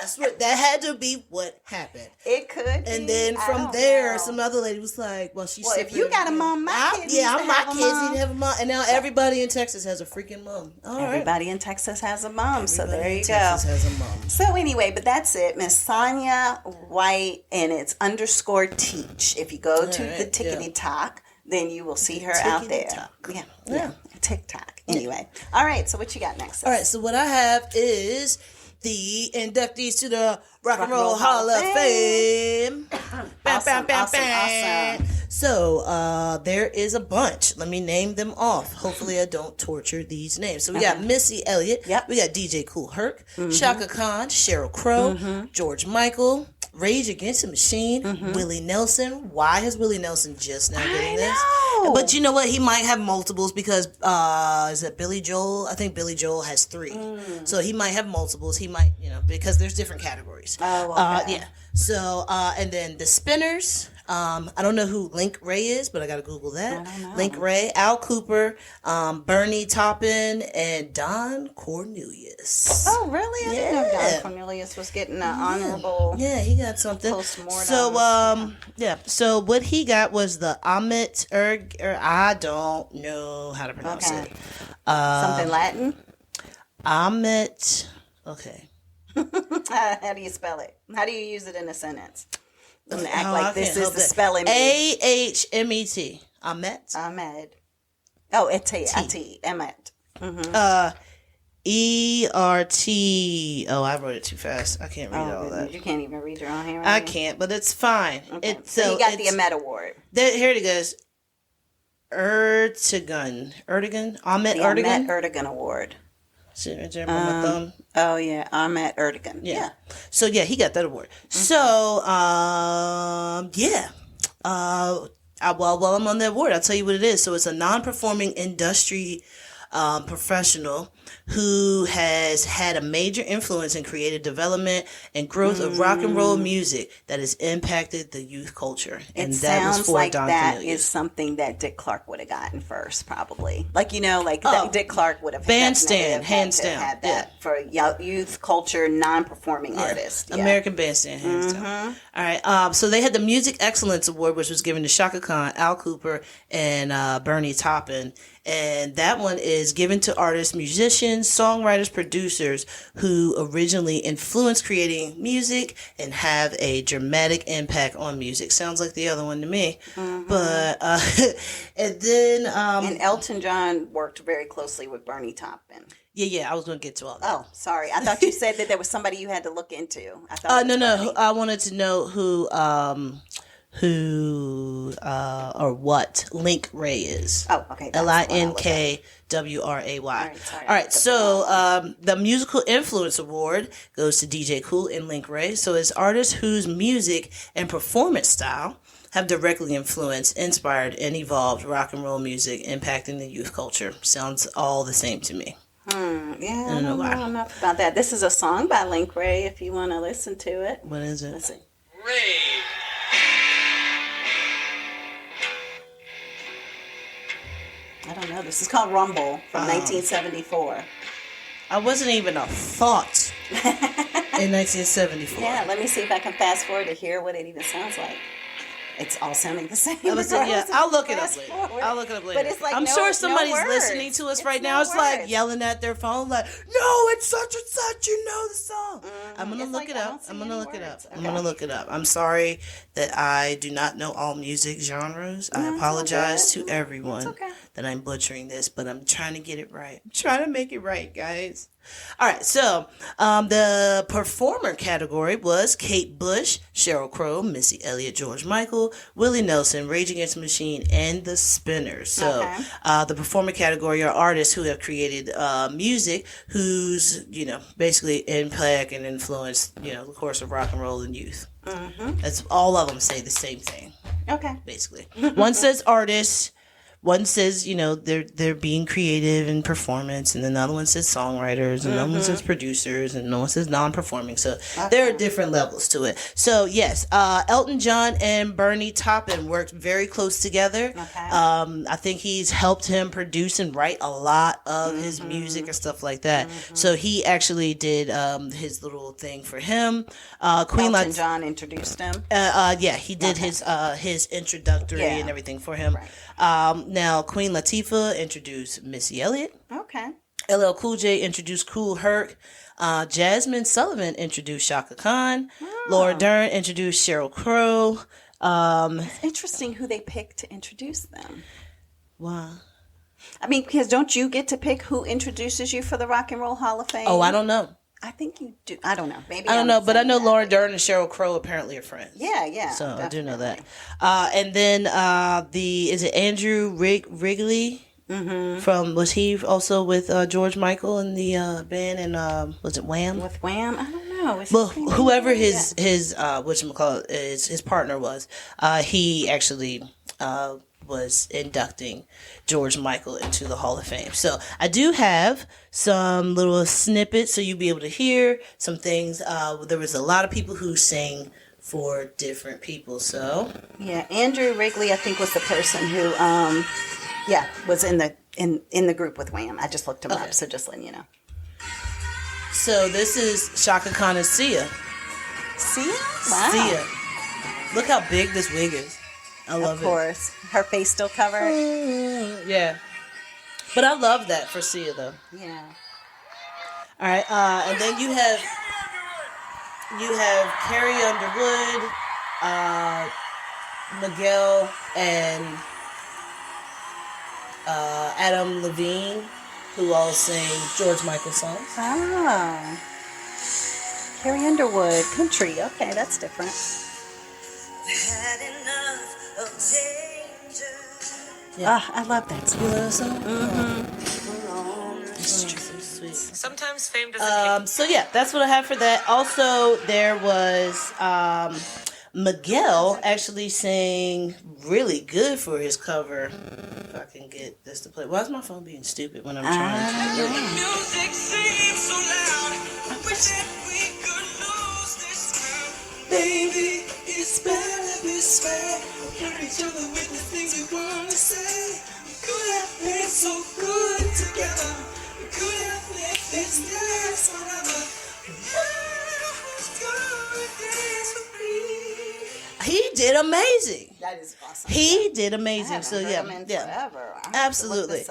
I swear that had to be what happened. It could. And then from there, some other lady was like, "Well, she's if you got a mom, my kids need to have a mom. And now everybody in Texas has a freaking mom. Everybody in Texas has a mom, so there you go. Texas has a mom. So anyway, but that's it, Miss Sonia White, and it's _teach. If you go to the TikTok, then you will see her out there. Yeah, TikTok. Anyway, all right. So what you got next? All right. So what I have is the inductees to the Rock and Roll Hall of Fame. Awesome. So there is a bunch. Let me name them off. Hopefully I don't torture these names. So we got Missy Elliott. Yep. We got DJ Kool Herc, Shaka Khan, Sheryl Crow, George Michael, Rage Against the Machine, Willie Nelson. Why is Willie Nelson just now getting this? But you know what? He might have multiples because is it Billy Joel? I think Billy Joel has 3. So he might have multiples. He might, because there's different categories. Oh, okay. Yeah. So, and then the Spinners. I don't know who Link Ray is, but I got to Google that. I don't know. Link Ray, Al Cooper, Bernie Taupin, and Don Cornelius. Oh, really? I didn't know Don Cornelius was getting an honorable. Yeah, he got something. Postmortem. So, So what he got was the Amit I don't know how to pronounce it. Something Latin? Amit. Okay. How do you spell it? How do you use it in a sentence? I'm gonna act like this is the spelling. AHMET. Ahmet. Ahmed. Oh, T. Ahmed. ERT. Oh, I wrote it too fast. I can't read all that. You can't even read your own handwriting. I can't, but it's fine. Okay. So you got the Ahmed Award. Here it goes. Erdogan. Ahmet Erdogan. Ahmed Erdogan Award. My thumb. Oh yeah, Ahmet Erdogan. Yeah. So yeah, he got that award. So while I'm on that award, I'll tell you what it is. So it's a non-performing industry professional who has had a major influence in creative development and growth of rock and roll music that has impacted the youth culture. And it that was sounds for like Don that Cornelius. is something that Dick Clark would have gotten first, probably. Dick Clark would have Bandstand, hands down. Had that for youth culture, non-performing artists. Yeah. American Bandstand, hands down. All right. So they had the Music Excellence Award, which was given to Shaka Khan, Al Cooper, and Bernie Taupin. And that one is given to artists, musicians, songwriters, producers who originally influenced creating music and have a dramatic impact on music. Sounds like the other one to me. But, and then... and Elton John worked very closely with Bernie Taupin. Yeah, I was going to get to all that. Oh, sorry. I thought you said that there was somebody you had to look into. I thought no. I wanted to know who or what Link Ray is. Oh, okay. LINKWRAY. All right. So the Musical Influence Award goes to DJ Kool and Link Ray. So it's artists whose music and performance style have directly influenced, inspired, and evolved rock and roll music, impacting the youth culture. Sounds all the same to me. Yeah, I don't know enough about that. This is a song by Link Ray if you want to listen to it. What is it? Let's see. Ray. I don't know. This is called Rumble from 1974. I wasn't even a thought in 1974. Yeah, let me see if I can fast forward to hear what it even sounds like. It's all sounding the same. I'll look it up later. But it's like I'm sure somebody's listening to us right now. It's like yelling at their phone, like, "No, it's such and such. You know the song." I'm gonna look it up. I'm gonna look it up. I'm sorry that I do not know all music genres. I apologize to everyone that I'm butchering this, but I'm trying to get it right. I'm trying to make it right, guys. All right, so the performer category was Kate Bush, Sheryl Crow, Missy Elliott, George Michael, Willie Nelson, Rage Against the Machine, and the Spinners. So the performer category are artists who have created music whose, basically impact and influence, the course of rock and roll and youth. That's all of them say the same thing. Okay. Basically. One says artist, one says, they're being creative in performance, and then the other one says songwriters, and another one says producers, and another one says non-performing. So there are different levels to it. So yes, Elton John and Bernie Taupin worked very close together. Okay. I think he's helped him produce and write a lot of his music and stuff like that. So he actually did his little thing for him. Elton John introduced him. Yeah, he did his introductory and everything for him. Right. Now, Queen Latifah introduced Missy Elliott. Okay. LL Cool J introduced Kool Herc. Jasmine Sullivan introduced Shaka Khan. Laura Dern introduced Sheryl Crow. It's interesting who they picked to introduce them. Wow. I mean, because don't you get to pick who introduces you for the Rock and Roll Hall of Fame? Oh, I don't know. I think you do. I don't know. Maybe I don't know, but I know Laura Dern and Sheryl Crow apparently are friends. Yeah, yeah. So definitely. I do know that. And then is it Andrew Wrigley? Mm-hmm. Was he also with George Michael in the band, and was it Wham? With Wham? I don't know. Well, whoever his whatchamacallit his partner was, he actually was inducting George Michael into the Hall of Fame. So I do have some little snippets so you'll be able to hear some things. There was a lot of people who sang for different people. So yeah, Andrew Wrigley, I think, was the person who was in the group with Wham. I just looked him up, so just letting you know. So this is Shaka Khan and Sia. Sia? Wow. Sia. Look how big this wig is. I love it. Of course. Her face still covered. Yeah. But I love that for Sia, though. Yeah. All right. And then you have Carrie Underwood, Miguel, and Adam Levine, who all sing George Michael songs. Oh. Carrie Underwood, country. Okay, that's different. Had enough of danger. Yeah. I love that song. Sweet. Sometimes fame doesn't So yeah, that's what I have for that. Also, there was Miguel actually sang really good for his cover. If I can get this to play. Why is my phone being stupid when I'm trying to? Music seems so loud. I wish that we could lose this crowd. Baby, it's better this way. Hear each other with the things we want to say. We could have been so good together. We could have let this last forever. He did amazing. That is awesome. He did amazing. So yeah, Forever. absolutely.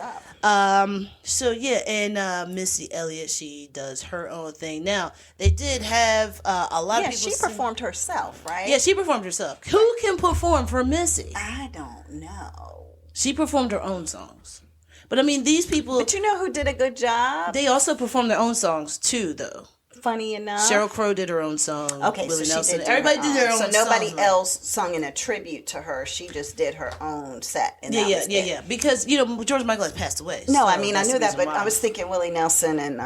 So yeah, and Missy Elliott, she does her own thing. Now they did have a lot of people. She performed herself, right? Yeah, she performed herself. Who can perform for Missy? I don't know. She performed her own songs. But I mean, these people. But you know who did a good job? They also performed their own songs too, though. Funny enough, Sheryl Crow did her own song. Okay, Willie so Nelson. she did Everybody did their own. So nobody songs, else sung in a tribute to her. She just did her own set. And Yeah. Because George Michael has passed away. No, so I mean I knew that, but why. I was thinking Willie Nelson and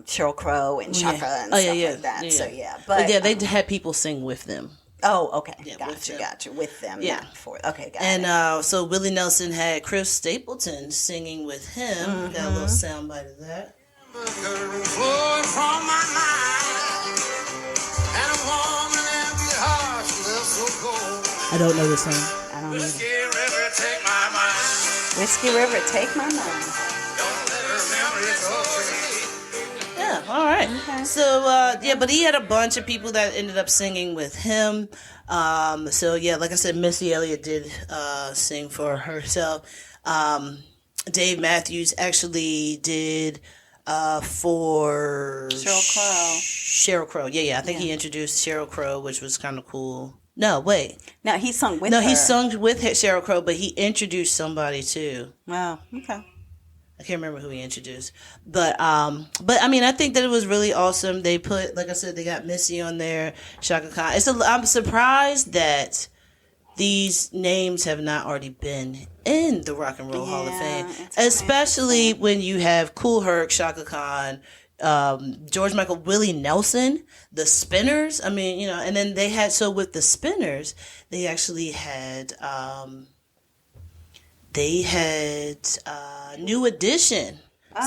Sheryl Crow and Shaka and stuff like that. Yeah. So yeah, but yeah, they had people sing with them. Oh, okay. Yeah, Gotcha. With them. Yeah. Not for. Okay, got it. And so Willie Nelson had Chris Stapleton singing with him. Got a little soundbite of that. Flowing from my mind, and a warm and empty heart left so cold. I don't know this song. I don't know. Whiskey River, take my mind. Whiskey River, take my mind. Don't let her memory go away. Yeah, all right. Okay. So, but he had a bunch of people that ended up singing with him. So, yeah, like I said, Missy Elliott did sing for herself. Dave Matthews actually did for Sheryl Crow. Yeah. I think he introduced Sheryl Crow, which was kind of cool. No, wait. No, he sung with her. No, he sung with Sheryl Crow, but he introduced somebody too. Wow. Okay. I can't remember who he introduced, but I mean, I think that it was really awesome. They put, like I said, they got Missy on there, Shaka Khan. I'm surprised that these names have not already been in the Rock and Roll Hall of Fame, especially when you have Kool Herc, Shaka Khan, George Michael, Willie Nelson, the Spinners. I mean, and then they had, so with the Spinners, they actually had they had New Edition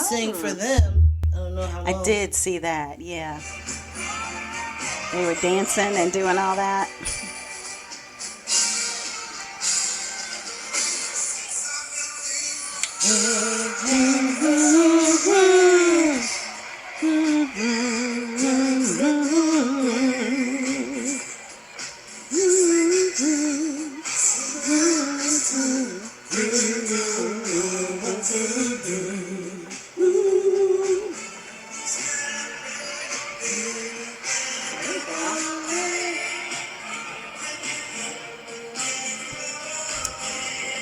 sing for them. I don't know how long. I did see that, yeah. They were dancing and doing all that.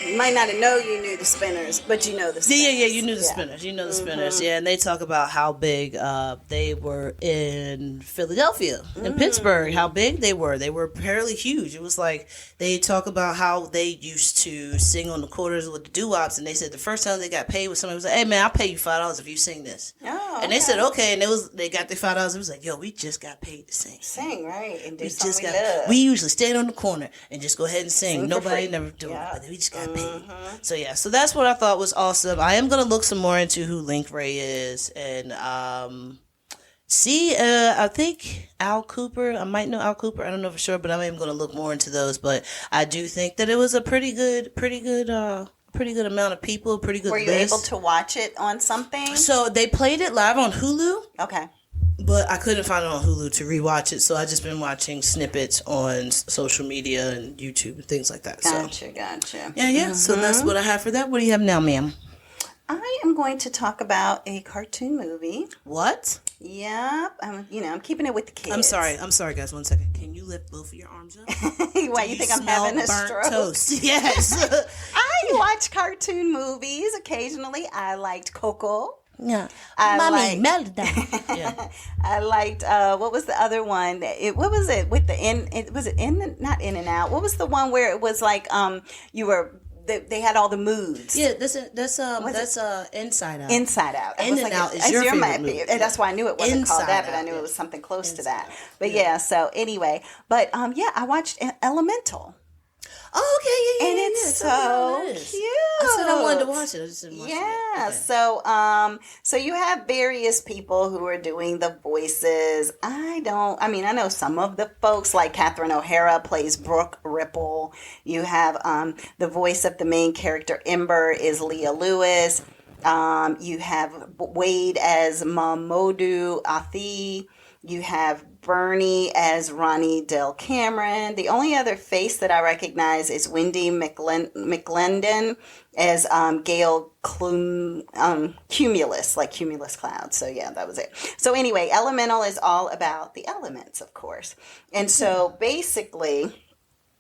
You might not know you knew the Spinners, but you know the Spinners. Yeah, you knew the Spinners. You know the Spinners. Yeah, and they talk about how big they were in Philadelphia, in Pittsburgh, how big they were. They were fairly huge. It was like they talk about how they used to sing on the quarters with the doo-wops, and they said the first time they got paid was somebody was like, "Hey man, I'll pay you $5 if you sing this." Oh, and they said okay, and they got their $5. It was like, yo, we just got paid to sing. Sing, right, and do We something just we got. love. We usually stand on the corner and just go ahead and sing. Sing for Nobody free. never do Yeah. it, but we just got paid. So yeah, so that's what I thought was awesome. I am gonna look some more into who Link Ray is and see. I think Al Cooper. I might know Al Cooper. I don't know for sure, but I am gonna look more into those. But I do think that it was a pretty good amount of people. Pretty good. Were you list. able to watch it on something? So they played it live on Hulu. Okay. But I couldn't find it on Hulu to rewatch it, so I just been watching snippets on social media and YouTube and things like that. Gotcha. Yeah. So that's what I have for that. What do you have now, ma'am? I am going to talk about a cartoon movie. What? Yep. I'm keeping it with the kids. I'm sorry, guys. 1 second. Can you lift both of your arms up? Why, you think I'm smell having a burnt stroke? toast? Yes. I watch cartoon movies occasionally. I liked Coco. Yeah. Mommy, melt it down. Yeah. I liked what was the other one? What was it with the not In and Out? What was the one where it was like they had all the moods? Yeah, that's Inside Out. Inside Out. In and Out is your favorite movie. That's why I knew it wasn't called Inside that, but I Out, knew yeah. it was something close to Inside that. Out. But yeah, so anyway, but I watched Elemental. Oh, okay, yeah. And it's so cute. I said I wanted to watch it. I just didn't watch it. Yeah. Okay. So you have various people who are doing the voices. I know some of the folks, like Catherine O'Hara plays Brooke Ripple. You have the voice of the main character Ember is Leah Lewis. You have Wade as Mamoudou Athi. You have Bernie as Ronnie Del Cameron. The only other face that I recognize is Wendy McLendon as Gail Cumulus, like Cumulus Cloud. So yeah, that was it. So anyway, Elemental is all about the elements, of course. And so basically,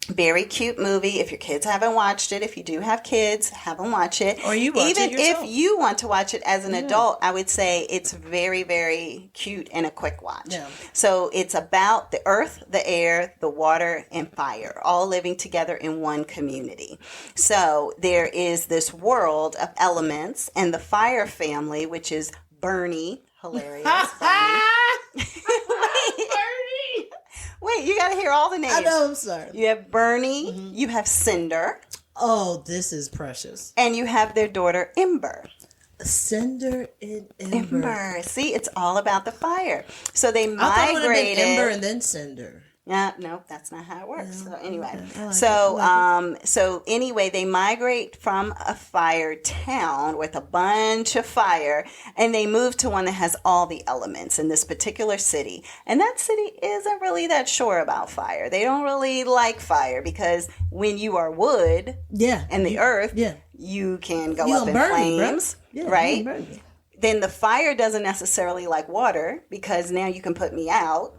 very cute movie. If your kids haven't watched it, if you do have kids, have them watch it. Or you watch Even it yourself. if you want to watch it as an adult, I would say it's very, very cute and a quick watch. Yeah. So it's about the earth, the air, the water, and fire, all living together in one community. So there is this world of elements, and the fire family, which is Bernie, hilarious. Bernie. Wait, you got to hear all the names. I know, I'm sorry. You have Bernie, you have Cinder, Oh, this is precious. and you have their daughter Ember. Cinder and Ember. See, it's all about the fire. So they I thought it would have been migrated. Ember and then Cinder. Yeah, no, that's not how it works. So anyway, okay. I like so so anyway, they migrate from a fire town with a bunch of fire, and they move to one that has all the elements in this particular city. And that city isn't really that sure about fire. They don't really like fire because when you are wood, Yeah. and the earth, Yeah. you can go You up gonna in burn me, bro. flames, Yeah, you right? gonna burn me. Then the fire doesn't necessarily like water because now you can put me out.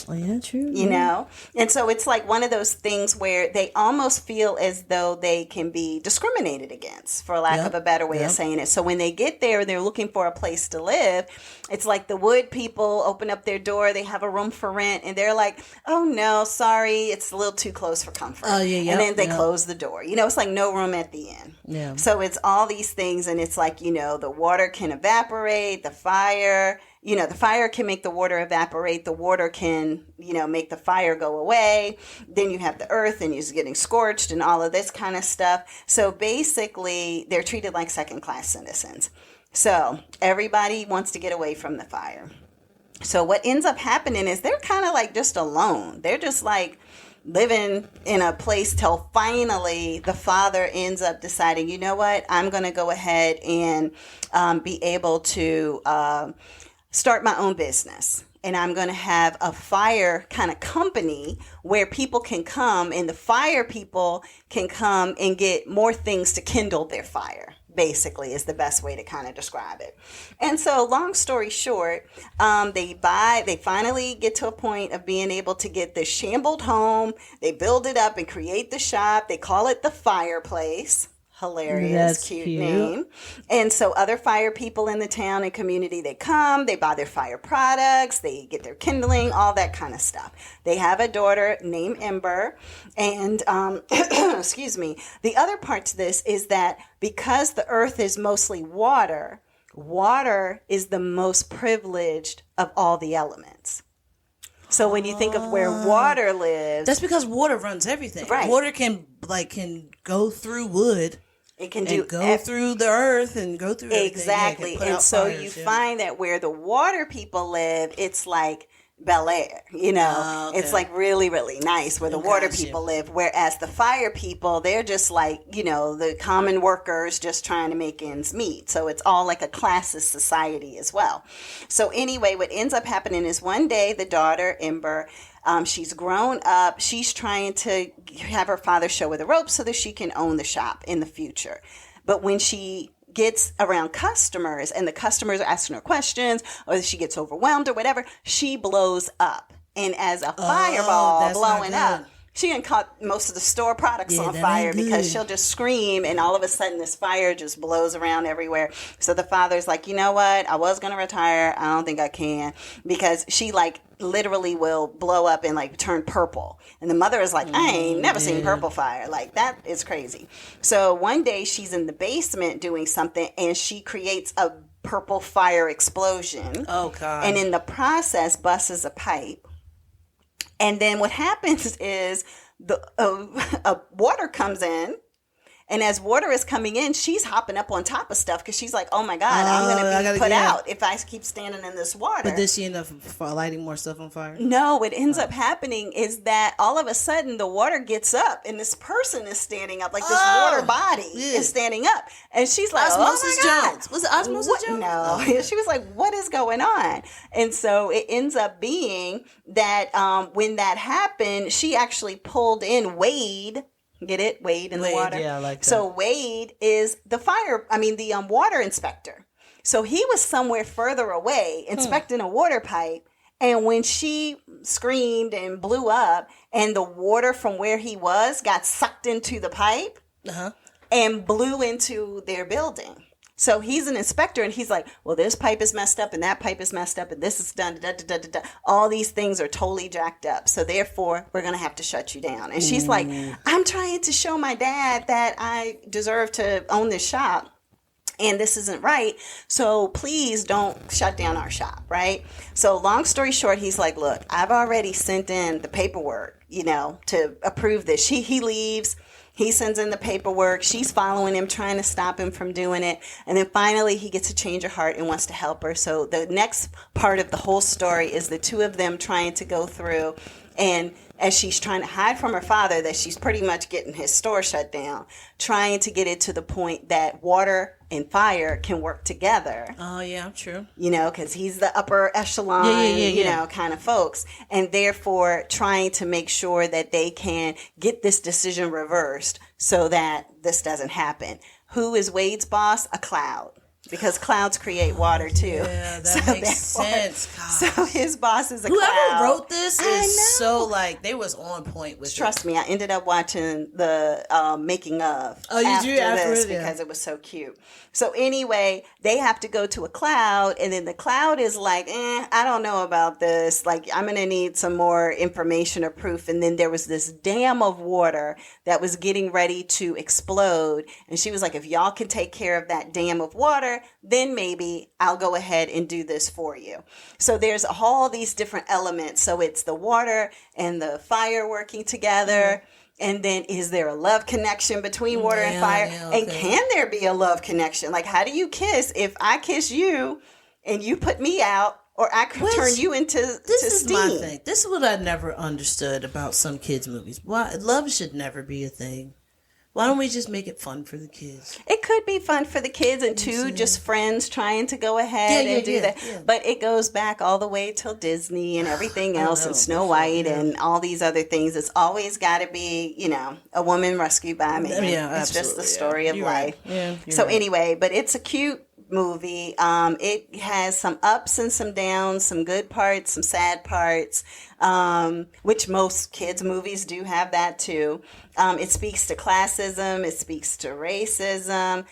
Oh, yeah, true. You know? And so it's like one of those things where they almost feel as though they can be discriminated against, for lack of a better way of saying it. So when they get there, they're looking for a place to live. It's like the wood people open up their door, they have a room for rent, and they're like, oh no, sorry, it's a little too close for comfort. Oh, yeah. And then they close the door. You know, it's like no room at the inn. Yeah. So it's all these things, and it's like, you know, the water can evaporate, the fire the fire can make the water evaporate. The water can, make the fire go away. Then you have the earth and you're getting scorched and all of this kind of stuff. So basically, they're treated like second-class citizens. So everybody wants to get away from the fire. So what ends up happening is they're kind of like just alone. They're just like living in a place till finally the father ends up deciding, you know what, I'm going to go ahead and be able to start my own business. And I'm going to have a fire kind of company where people can come and the fire people can come and get more things to kindle their fire, basically, is the best way to kind of describe it. And so long story short, they finally get to a point of being able to get this shambled home. They build it up and create the shop. They call it the Fireplace. Hilarious, That's cute name. And so other fire people in the town and community, they come, they buy their fire products, they get their kindling, all that kind of stuff. They have a daughter named Ember. And, excuse me, the other part to this is that because the earth is mostly water, water is the most privileged of all the elements. So when you think of where water lives, that's because water runs everything. Right. Water can go through wood. it can go through the earth and go through everything. exactly. Yeah, and so fires, you find that where the water people live, it's like Bel Air, Oh, okay. It's like really, really nice where the water Gotcha. people live. Whereas the fire people, they're just like, the common workers just trying to make ends meet. So it's all like a classist society as well. So anyway, what ends up happening is one day the daughter, Ember, she's grown up. She's trying to have her father show her the ropes so that she can own the shop in the future. But when she gets around customers and the customers are asking her questions or she gets overwhelmed or whatever, she blows up. And as a fireball blowing up, she done caught most of the store products on fire because she'll just scream and all of a sudden this fire just blows around everywhere. So the father's like, you know what? I was going to retire. I don't think I can, because she like literally will blow up and like turn purple. And the mother is like, I ain't never seen purple fire. Like, that is crazy. So one day she's in the basement doing something and she creates a purple fire explosion. Oh, God. And in the process busts a pipe. And then what happens is the water comes in. And as water is coming in, she's hopping up on top of stuff because she's like, oh, my God, I'm going to be put out if I keep standing in this water. But did she end up lighting more stuff on fire? No, what ends up happening is that all of a sudden the water gets up and this person is standing up, like this water body is standing up. And she's like, Osmosis oh, my God. Jones. Was it Osmosis Jones? No. She was like, what is going on? And so it ends up being that when that happened, she actually pulled in Wade. Get it? Wade in the water. Yeah, I like that. So Wade is the water inspector. So he was somewhere further away inspecting a water pipe. And when she screamed and blew up and the water from where he was got sucked into the pipe and blew into their building. So he's an inspector and he's like, well, this pipe is messed up and that pipe is messed up and this is done. Da, da, da, da, da. All these things are totally jacked up. So therefore, we're going to have to shut you down. And she's like, I'm trying to show my dad that I deserve to own this shop. And this isn't right. So please don't shut down our shop, right? So long story short, he's like, look, I've already sent in the paperwork, to approve this. He leaves. He sends in the paperwork. She's following him, trying to stop him from doing it. And then finally, he gets a change of heart and wants to help her. So the next part of the whole story is the two of them trying to go through. And as she's trying to hide from her father that she's pretty much getting his store shut down, trying to get it to the point that water and fire can work together. Oh, yeah, true. Because he's the upper echelon, kind of folks. And therefore trying to make sure that they can get this decision reversed so that this doesn't happen. Who is Wade's boss? A cloud. Because clouds create water too. Yeah, that makes sense. Gosh. So his boss is a Whoever cloud. wrote this is so they was on point with Trust me, I ended up watching the making of after this because it was so cute. So anyway, they have to go to a cloud, and then the cloud is like, I don't know about this. Like, I'm going to need some more information or proof. And then there was this dam of water that was getting ready to explode. And she was like, if y'all can take care of that dam of water, water, then maybe I'll go ahead and do this for you. So there's all these different elements. So it's the water and the fire working together. And then is there a love connection between water and fire? Okay. And can there be a love connection? Like, how do you kiss? If I kiss you and you put me out, or I could turn you into steam. My thing. This is what I never understood about some kids' movies. Why love should never be a thing. Why don't we just make it fun for the kids? It could be fun for the kids and two just friends trying to go ahead and do that. Yeah. But it goes back all the way till Disney and everything else and Snow White and all these other things. It's always got to be, a woman rescued by a man. Yeah, it's just the story of life. Right. Yeah, so anyway, but it's a cute movie. It has some ups and some downs, some good parts, some sad parts, which most kids' movies do have that too. It speaks to classism. It speaks to racism.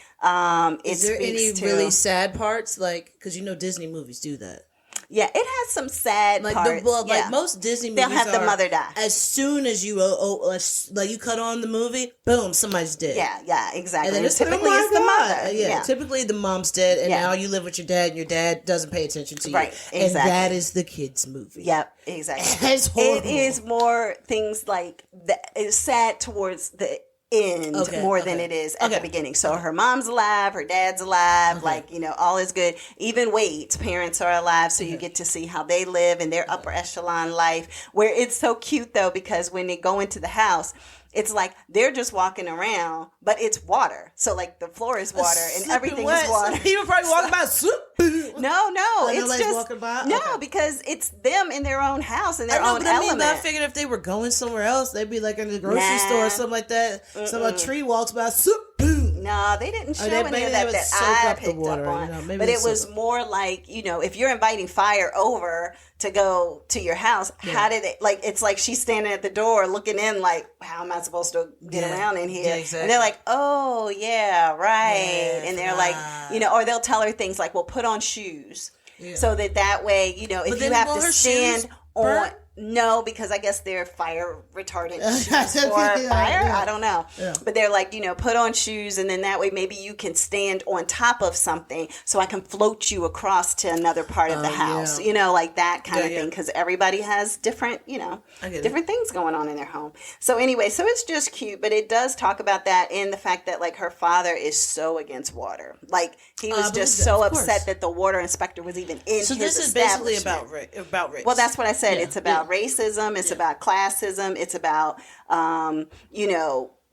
Is there any really sad parts? Like, because Disney movies do that. Yeah, it has some sad parts. Like most Disney movies, they'll have the mother die as soon as you you cut on the movie. Boom, somebody's dead. Yeah, exactly. And then typically it's the mother. Yeah, typically the mom's dead, and now you live with your dad, and your dad doesn't pay attention to you. Right, exactly. And that is the kids' movie. Yep, exactly. It's horrible. It is more things like that. It's sad towards the end more than it is at the beginning. So her mom's alive, her dad's alive, all is good. Even Wade's parents are alive, so you get to see how they live in their upper echelon life, where it's so cute though, because when they go into the house, it's like they're just walking around, but it's water. So like the floor is water and everything is water. He would probably walk by. No, it's just walking by? Because it's them in their own house in their own element. I figured if they were going somewhere else, they'd be like in the grocery store or something like that. So a tree walks by. No, they didn't show any of that I picked up on. But it was more like, if you're inviting fire over to go to your house, how did it, it's like she's standing at the door looking in like, how am I supposed to get around in here? Yeah, exactly. And they're like, oh, yeah, right. And they're like, or they'll tell her things like, well, put on shoes. Yeah. So that way, if you have to stand on... No, because I guess they're fire retardant shoes for fire. I don't know. Yeah. But they're like, put on shoes, and then that way maybe you can stand on top of something so I can float you across to another part of the house. Like that kind of thing, because everybody has different, different things going on in their home. So anyway, so it's just cute, but it does talk about that and the fact that like her father is so against water. Like he was just so upset that the water inspector was even in his establishment. So this is basically about race. Well, that's what I said. It's about racism, it's about classism, it's about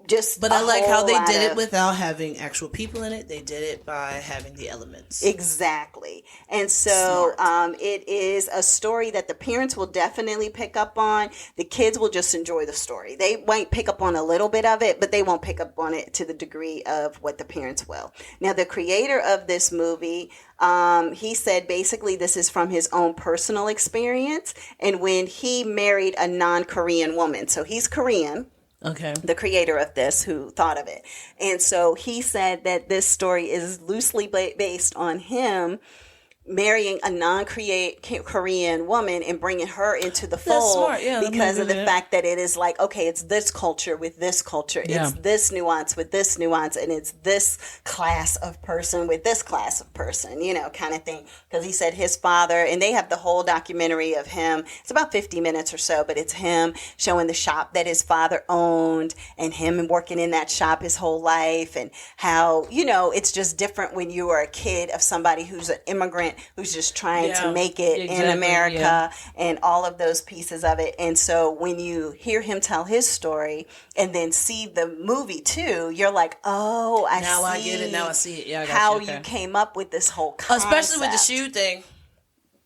just but I like how they did it without having actual people in it. They did it by having the elements. Exactly. And so it is a story that the parents will definitely pick up on. The kids will just enjoy the story. They might pick up on a little bit of it, but they won't pick up on it to the degree of what the parents will. Now, the creator of this movie, he said basically this is from his own personal experience and when he married a non-Korean woman. So he's Korean. Okay. The creator of this who thought of it. And so he said that this story is loosely based on him marrying a non-Korean woman and bringing her into the fold because of the fact that it is like, okay, it's this culture with this culture. Yeah. It's this nuance with this nuance. And it's this class of person with this class of person, kind of thing. Because he said his father, and they have the whole documentary of him. It's about 50 minutes or so, but it's him showing the shop that his father owned and him working in that shop his whole life and how, it's just different when you are a kid of somebody who's an immigrant who's just trying to make it in America and all of those pieces of it. And so when you hear him tell his story and then see the movie too, you're like, oh, I get it. Now I see it. Yeah, I got you came up with this whole concept. Especially with the shoe thing.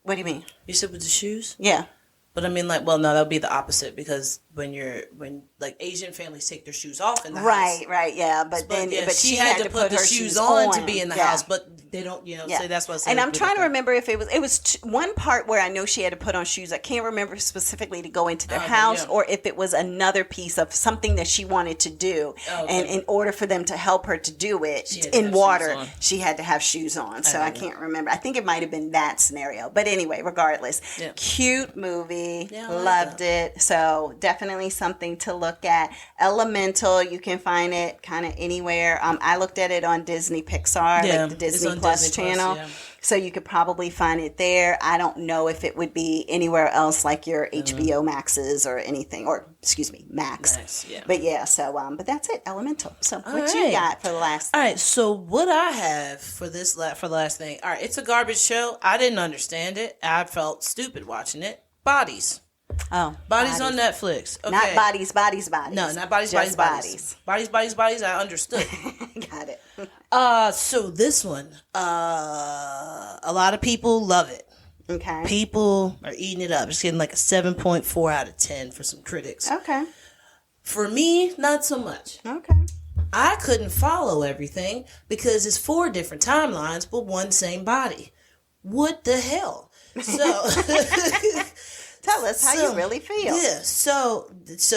What do you mean? You said with the shoes? Yeah. But I mean, no, that would be the opposite because when Asian families take their shoes off in the house. Right, yeah. But she had to put the shoes on to be in the house, but they don't, so that's what I said. And I'm trying to remember if it was one part where I know she had to put on shoes. I can't remember specifically to go into their house or if it was another piece of something that she wanted to do. And in order for them to help her to do it in water, she had to have shoes on. So I can't remember. I think it might have been that scenario. But anyway, regardless, cute movie. Yeah, loved it. So definitely definitely something to look at. Elemental, you can find it kind of anywhere. I looked at it on Disney Pixar, like the Disney Plus channel. So you could probably find it there. I don't know if it would be anywhere else like your HBO Maxes or anything, or excuse me, Max. Yeah. But yeah, so but that's it, Elemental. So what you got for the last thing? All right, so what I have for the last thing. All right, it's a garbage show. I didn't understand it. I felt stupid watching it. Bodies. Oh, Bodies on Netflix. Okay. Not bodies. No, not bodies. Bodies. I understood. Got it. So this one, a lot of people love it. Okay. People are eating it up. It's getting like a 7.4 out of 10 for some critics. Okay. For me, not so much. Okay. I couldn't follow everything because it's 4 different timelines, but one same body. What the hell? So tell us how you really feel. Yeah. So it's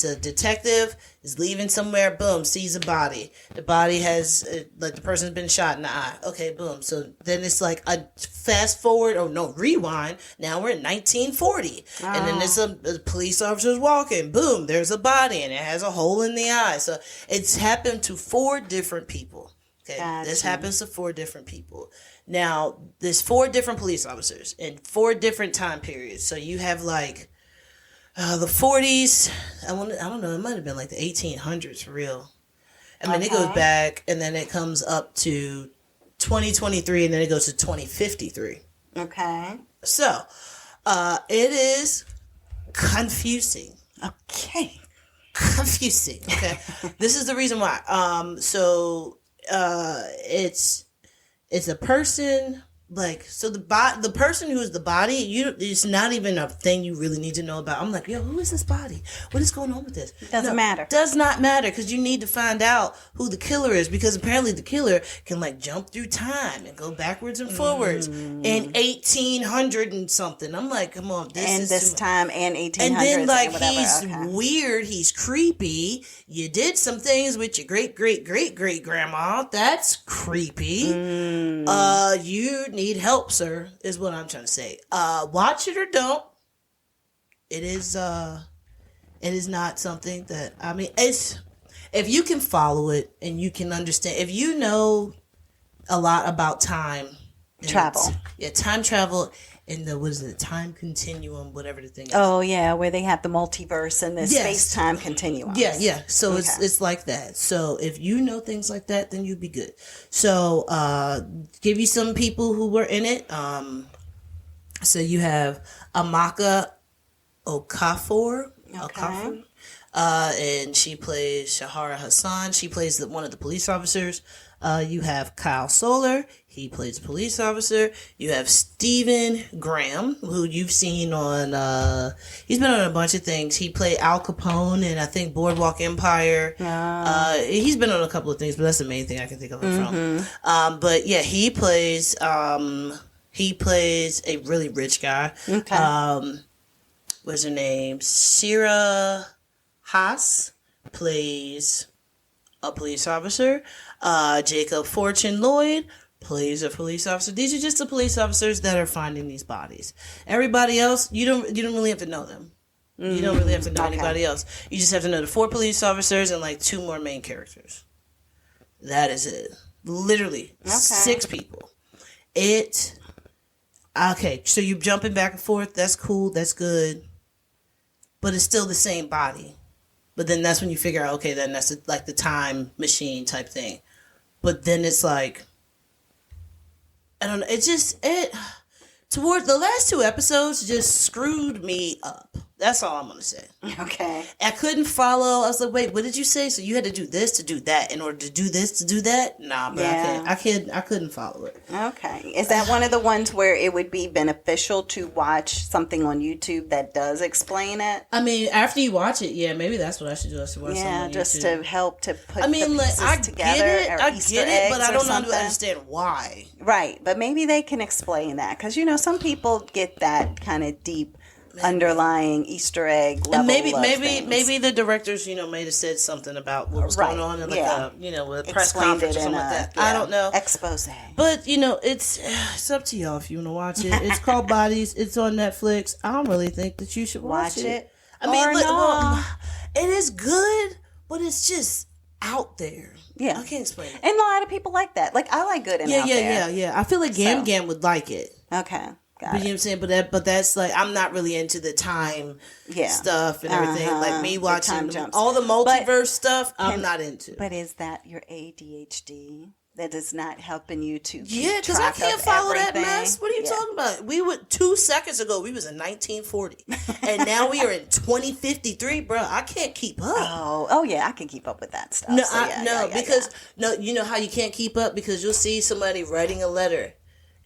a detective is leaving somewhere. Boom, sees a body. The body has like the person's been shot in the eye. Okay, boom. So then it's like a fast forward. Oh no, rewind. Now we're in 1940, and then there's a police officer's walking. Boom, there's a body and it has a hole in the eye. So it's happened to 4 different people. Okay, gotcha. This happens to 4 different people. Now, there's 4 different police officers in 4 different time periods. So you have like the 40s. I don't know. It might have been like the 1800s for real. I mean, it goes back and then it comes up to 2023 and then it goes to 2053. Okay. So it is confusing. Okay. Confusing. Okay. This is the reason why. It's a person, like, so the person who is the body, it's not even a thing you really need to know about. I'm like, yo, who is this body? What is going on with this? Doesn't matter. Does not matter, because you need to find out who the killer is, because apparently the killer can, like, jump through time and go backwards and forwards in 1800 and something. I'm like, come on. This time and 1800s. And then, like, he's weird. He's creepy. You did some things with your great-great-great-great-grandma. That's creepy. You need help, sir, is what I'm trying to say. Watch it or don't. It is not something that, I mean, it's, if you can follow it and you can understand, if you know a lot about time travel. Time travel and the time continuum, whatever the thing is. Oh yeah, where they have the multiverse and the space-time continuum. Yeah. So it's like that. So if you know things like that, then you'd be good. So give you some people who were in it. So you have Amaka Okafor. Okay. And she plays Shahara Hassan. She plays one of the police officers. You have Kyle Solar. He plays a police officer. You have Stephen Graham, who you've seen on, he's been on a bunch of things. He played Al Capone in, I think, Boardwalk Empire. He's been on a couple of things, but that's the main thing I can think of him from. But yeah, he plays a really rich guy. Okay. What's her name? Sarah Haas plays a police officer. Jacob Fortune Lloyd plays a police officer. These are just the police officers that are finding these bodies. Everybody else, you don't really have to know them. You don't really have to know anybody else. You just have to know the 4 police officers and like 2 more main characters. That is it. Literally 6 people. Okay, so you're jumping back and forth. That's cool. That's good. But it's still the same body. But then that's when you figure out, okay, then that's like the time machine type thing. But then it's like, I don't know. Toward the last 2 episodes just screwed me up. That's all I'm going to say. Okay. I couldn't follow. I was like, wait, what did you say? So you had to do this to do that in order to do this to do that? Nah, but I couldn't follow it. Okay. Is that one of the ones where it would be beneficial to watch something on YouTube that does explain it? I mean, after you watch it, yeah, maybe that's what I should do. I should watch something on just YouTube. to help to put I mean, the pieces together. I get it, but I don't understand why. Right, but maybe they can explain that. Because, some people get that kind of deep underlying Easter egg level. And maybe the directors, may have said something about what was going on in with a press conference or something like that. I don't know. Expose. But it's up to y'all if you want to watch it. It's called Bodies. It's on Netflix. I don't really think that you should watch it. I mean, Or but, no. well, it is good, but it's just out there. Yeah. I can't explain it. And a lot of people like that. Like, I like good and out there. Yeah. I feel like Gam Gam would like it. Okay. You know what I'm saying? But that's like, I'm not really into the time stuff and everything. Like me watching all the multiverse stuff, I'm not into. But is that your ADHD? That is not helping you to because I can't follow that mess. What are you talking about? We were 2 seconds ago. We was in 1940, and now we are in 2053, bro. I can't keep up. Oh yeah, I can keep up with that stuff. No, you know how you can't keep up because you'll see somebody writing a letter.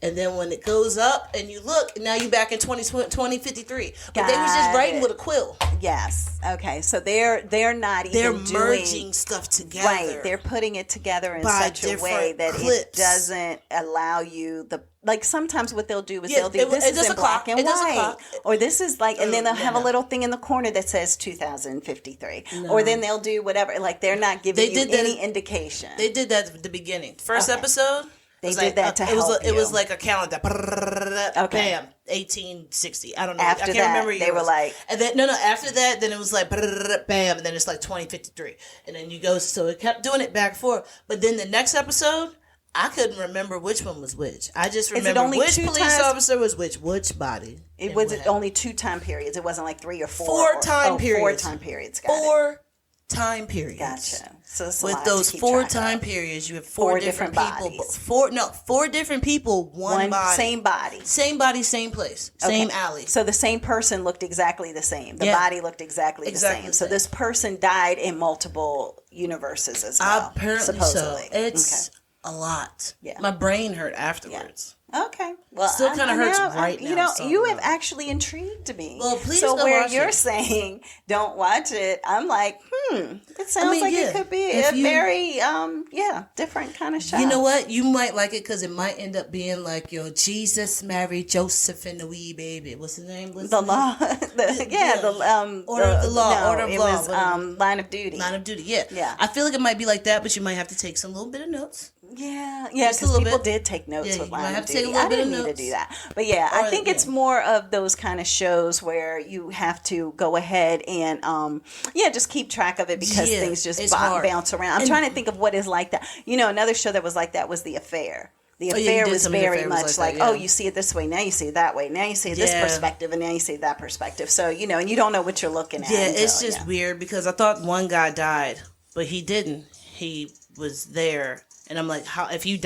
And then when it goes up and you look, now you back in 2053. But they was just writing with a quill. Yes. Okay. So they're not even merging stuff together. Right. They're putting it together in such a way that it doesn't allow you like sometimes what they'll do is they'll do this is in black and white. Or this is like, and then they'll have a little thing in the corner that says 2053. No. Or then they'll do whatever. Like they're not giving you any indication. They did that at the beginning. First episode. They did that to help you. It was like a calendar. Okay. Bam. 1860. I don't know. After I can't that, remember years. they were like... And then, after that, then it was like, bam, and then it's like 2053. And then you go, so it kept doing it back and forth. But then the next episode, I couldn't remember which one was which. I just remember which police officer was which body. It was only 2 time periods. It wasn't like 3 or 4. 4 time periods. 4 time periods. Got 4 time periods. Gotcha. So with those 4 time periods, you have 4 different people. Bodies. 4 different people, one body. Same body. Same body, same place. Same alley. So the same person looked exactly the same. The body looked exactly the same. So this person died in multiple universes as well. Apparently supposedly. So. It's a lot. Yeah. My brain hurt afterwards. Okay. Well, still kind of hurts right now. You know, you have actually intrigued me. Well, please so go where watch you're it. saying don't watch it, I'm like, it sounds like it could be a very, different kind of show. You know what? You might like it because it might end up being like Jesus married Joseph and the wee baby. What's his name? The law. Order of the Law. Order of it Law. Was Line of Duty. Line of Duty. Yeah. I feel like it might be like that, but you might have to take some little bit of notes. Yeah, because people did take notes with Line of Duty. I didn't need to do that. But I think it's more of those kind of shows where you have to go ahead and, just keep track of it because things just bounce around. I'm trying to think of what is like that. You know, another show that was like that was The Affair. The Affair was very much like, you see it this way, now you see it that way, now you see it this perspective, and now you see that perspective. So, and you don't know what you're looking at. Yeah, it's just weird because I thought one guy died, but he didn't. He was there. And I'm like, how? If you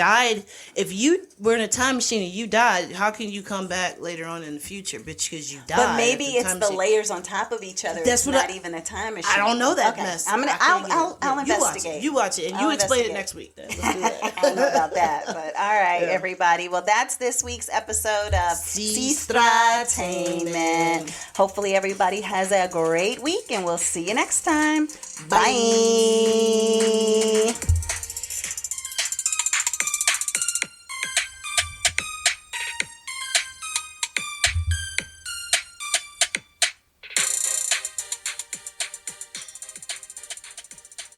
were in a time machine and you died, how can you come back later on in the future? Because you died. But maybe it's the layers on top of each other. That's not even a time machine. I don't know that mess. I'll investigate. You watch it and you explain it next week. Then. Let's do that. I don't know about that, but all right, everybody. Well, that's this week's episode of Sestra-Tainment. Hopefully, everybody has a great week, and we'll see you next time. Bye.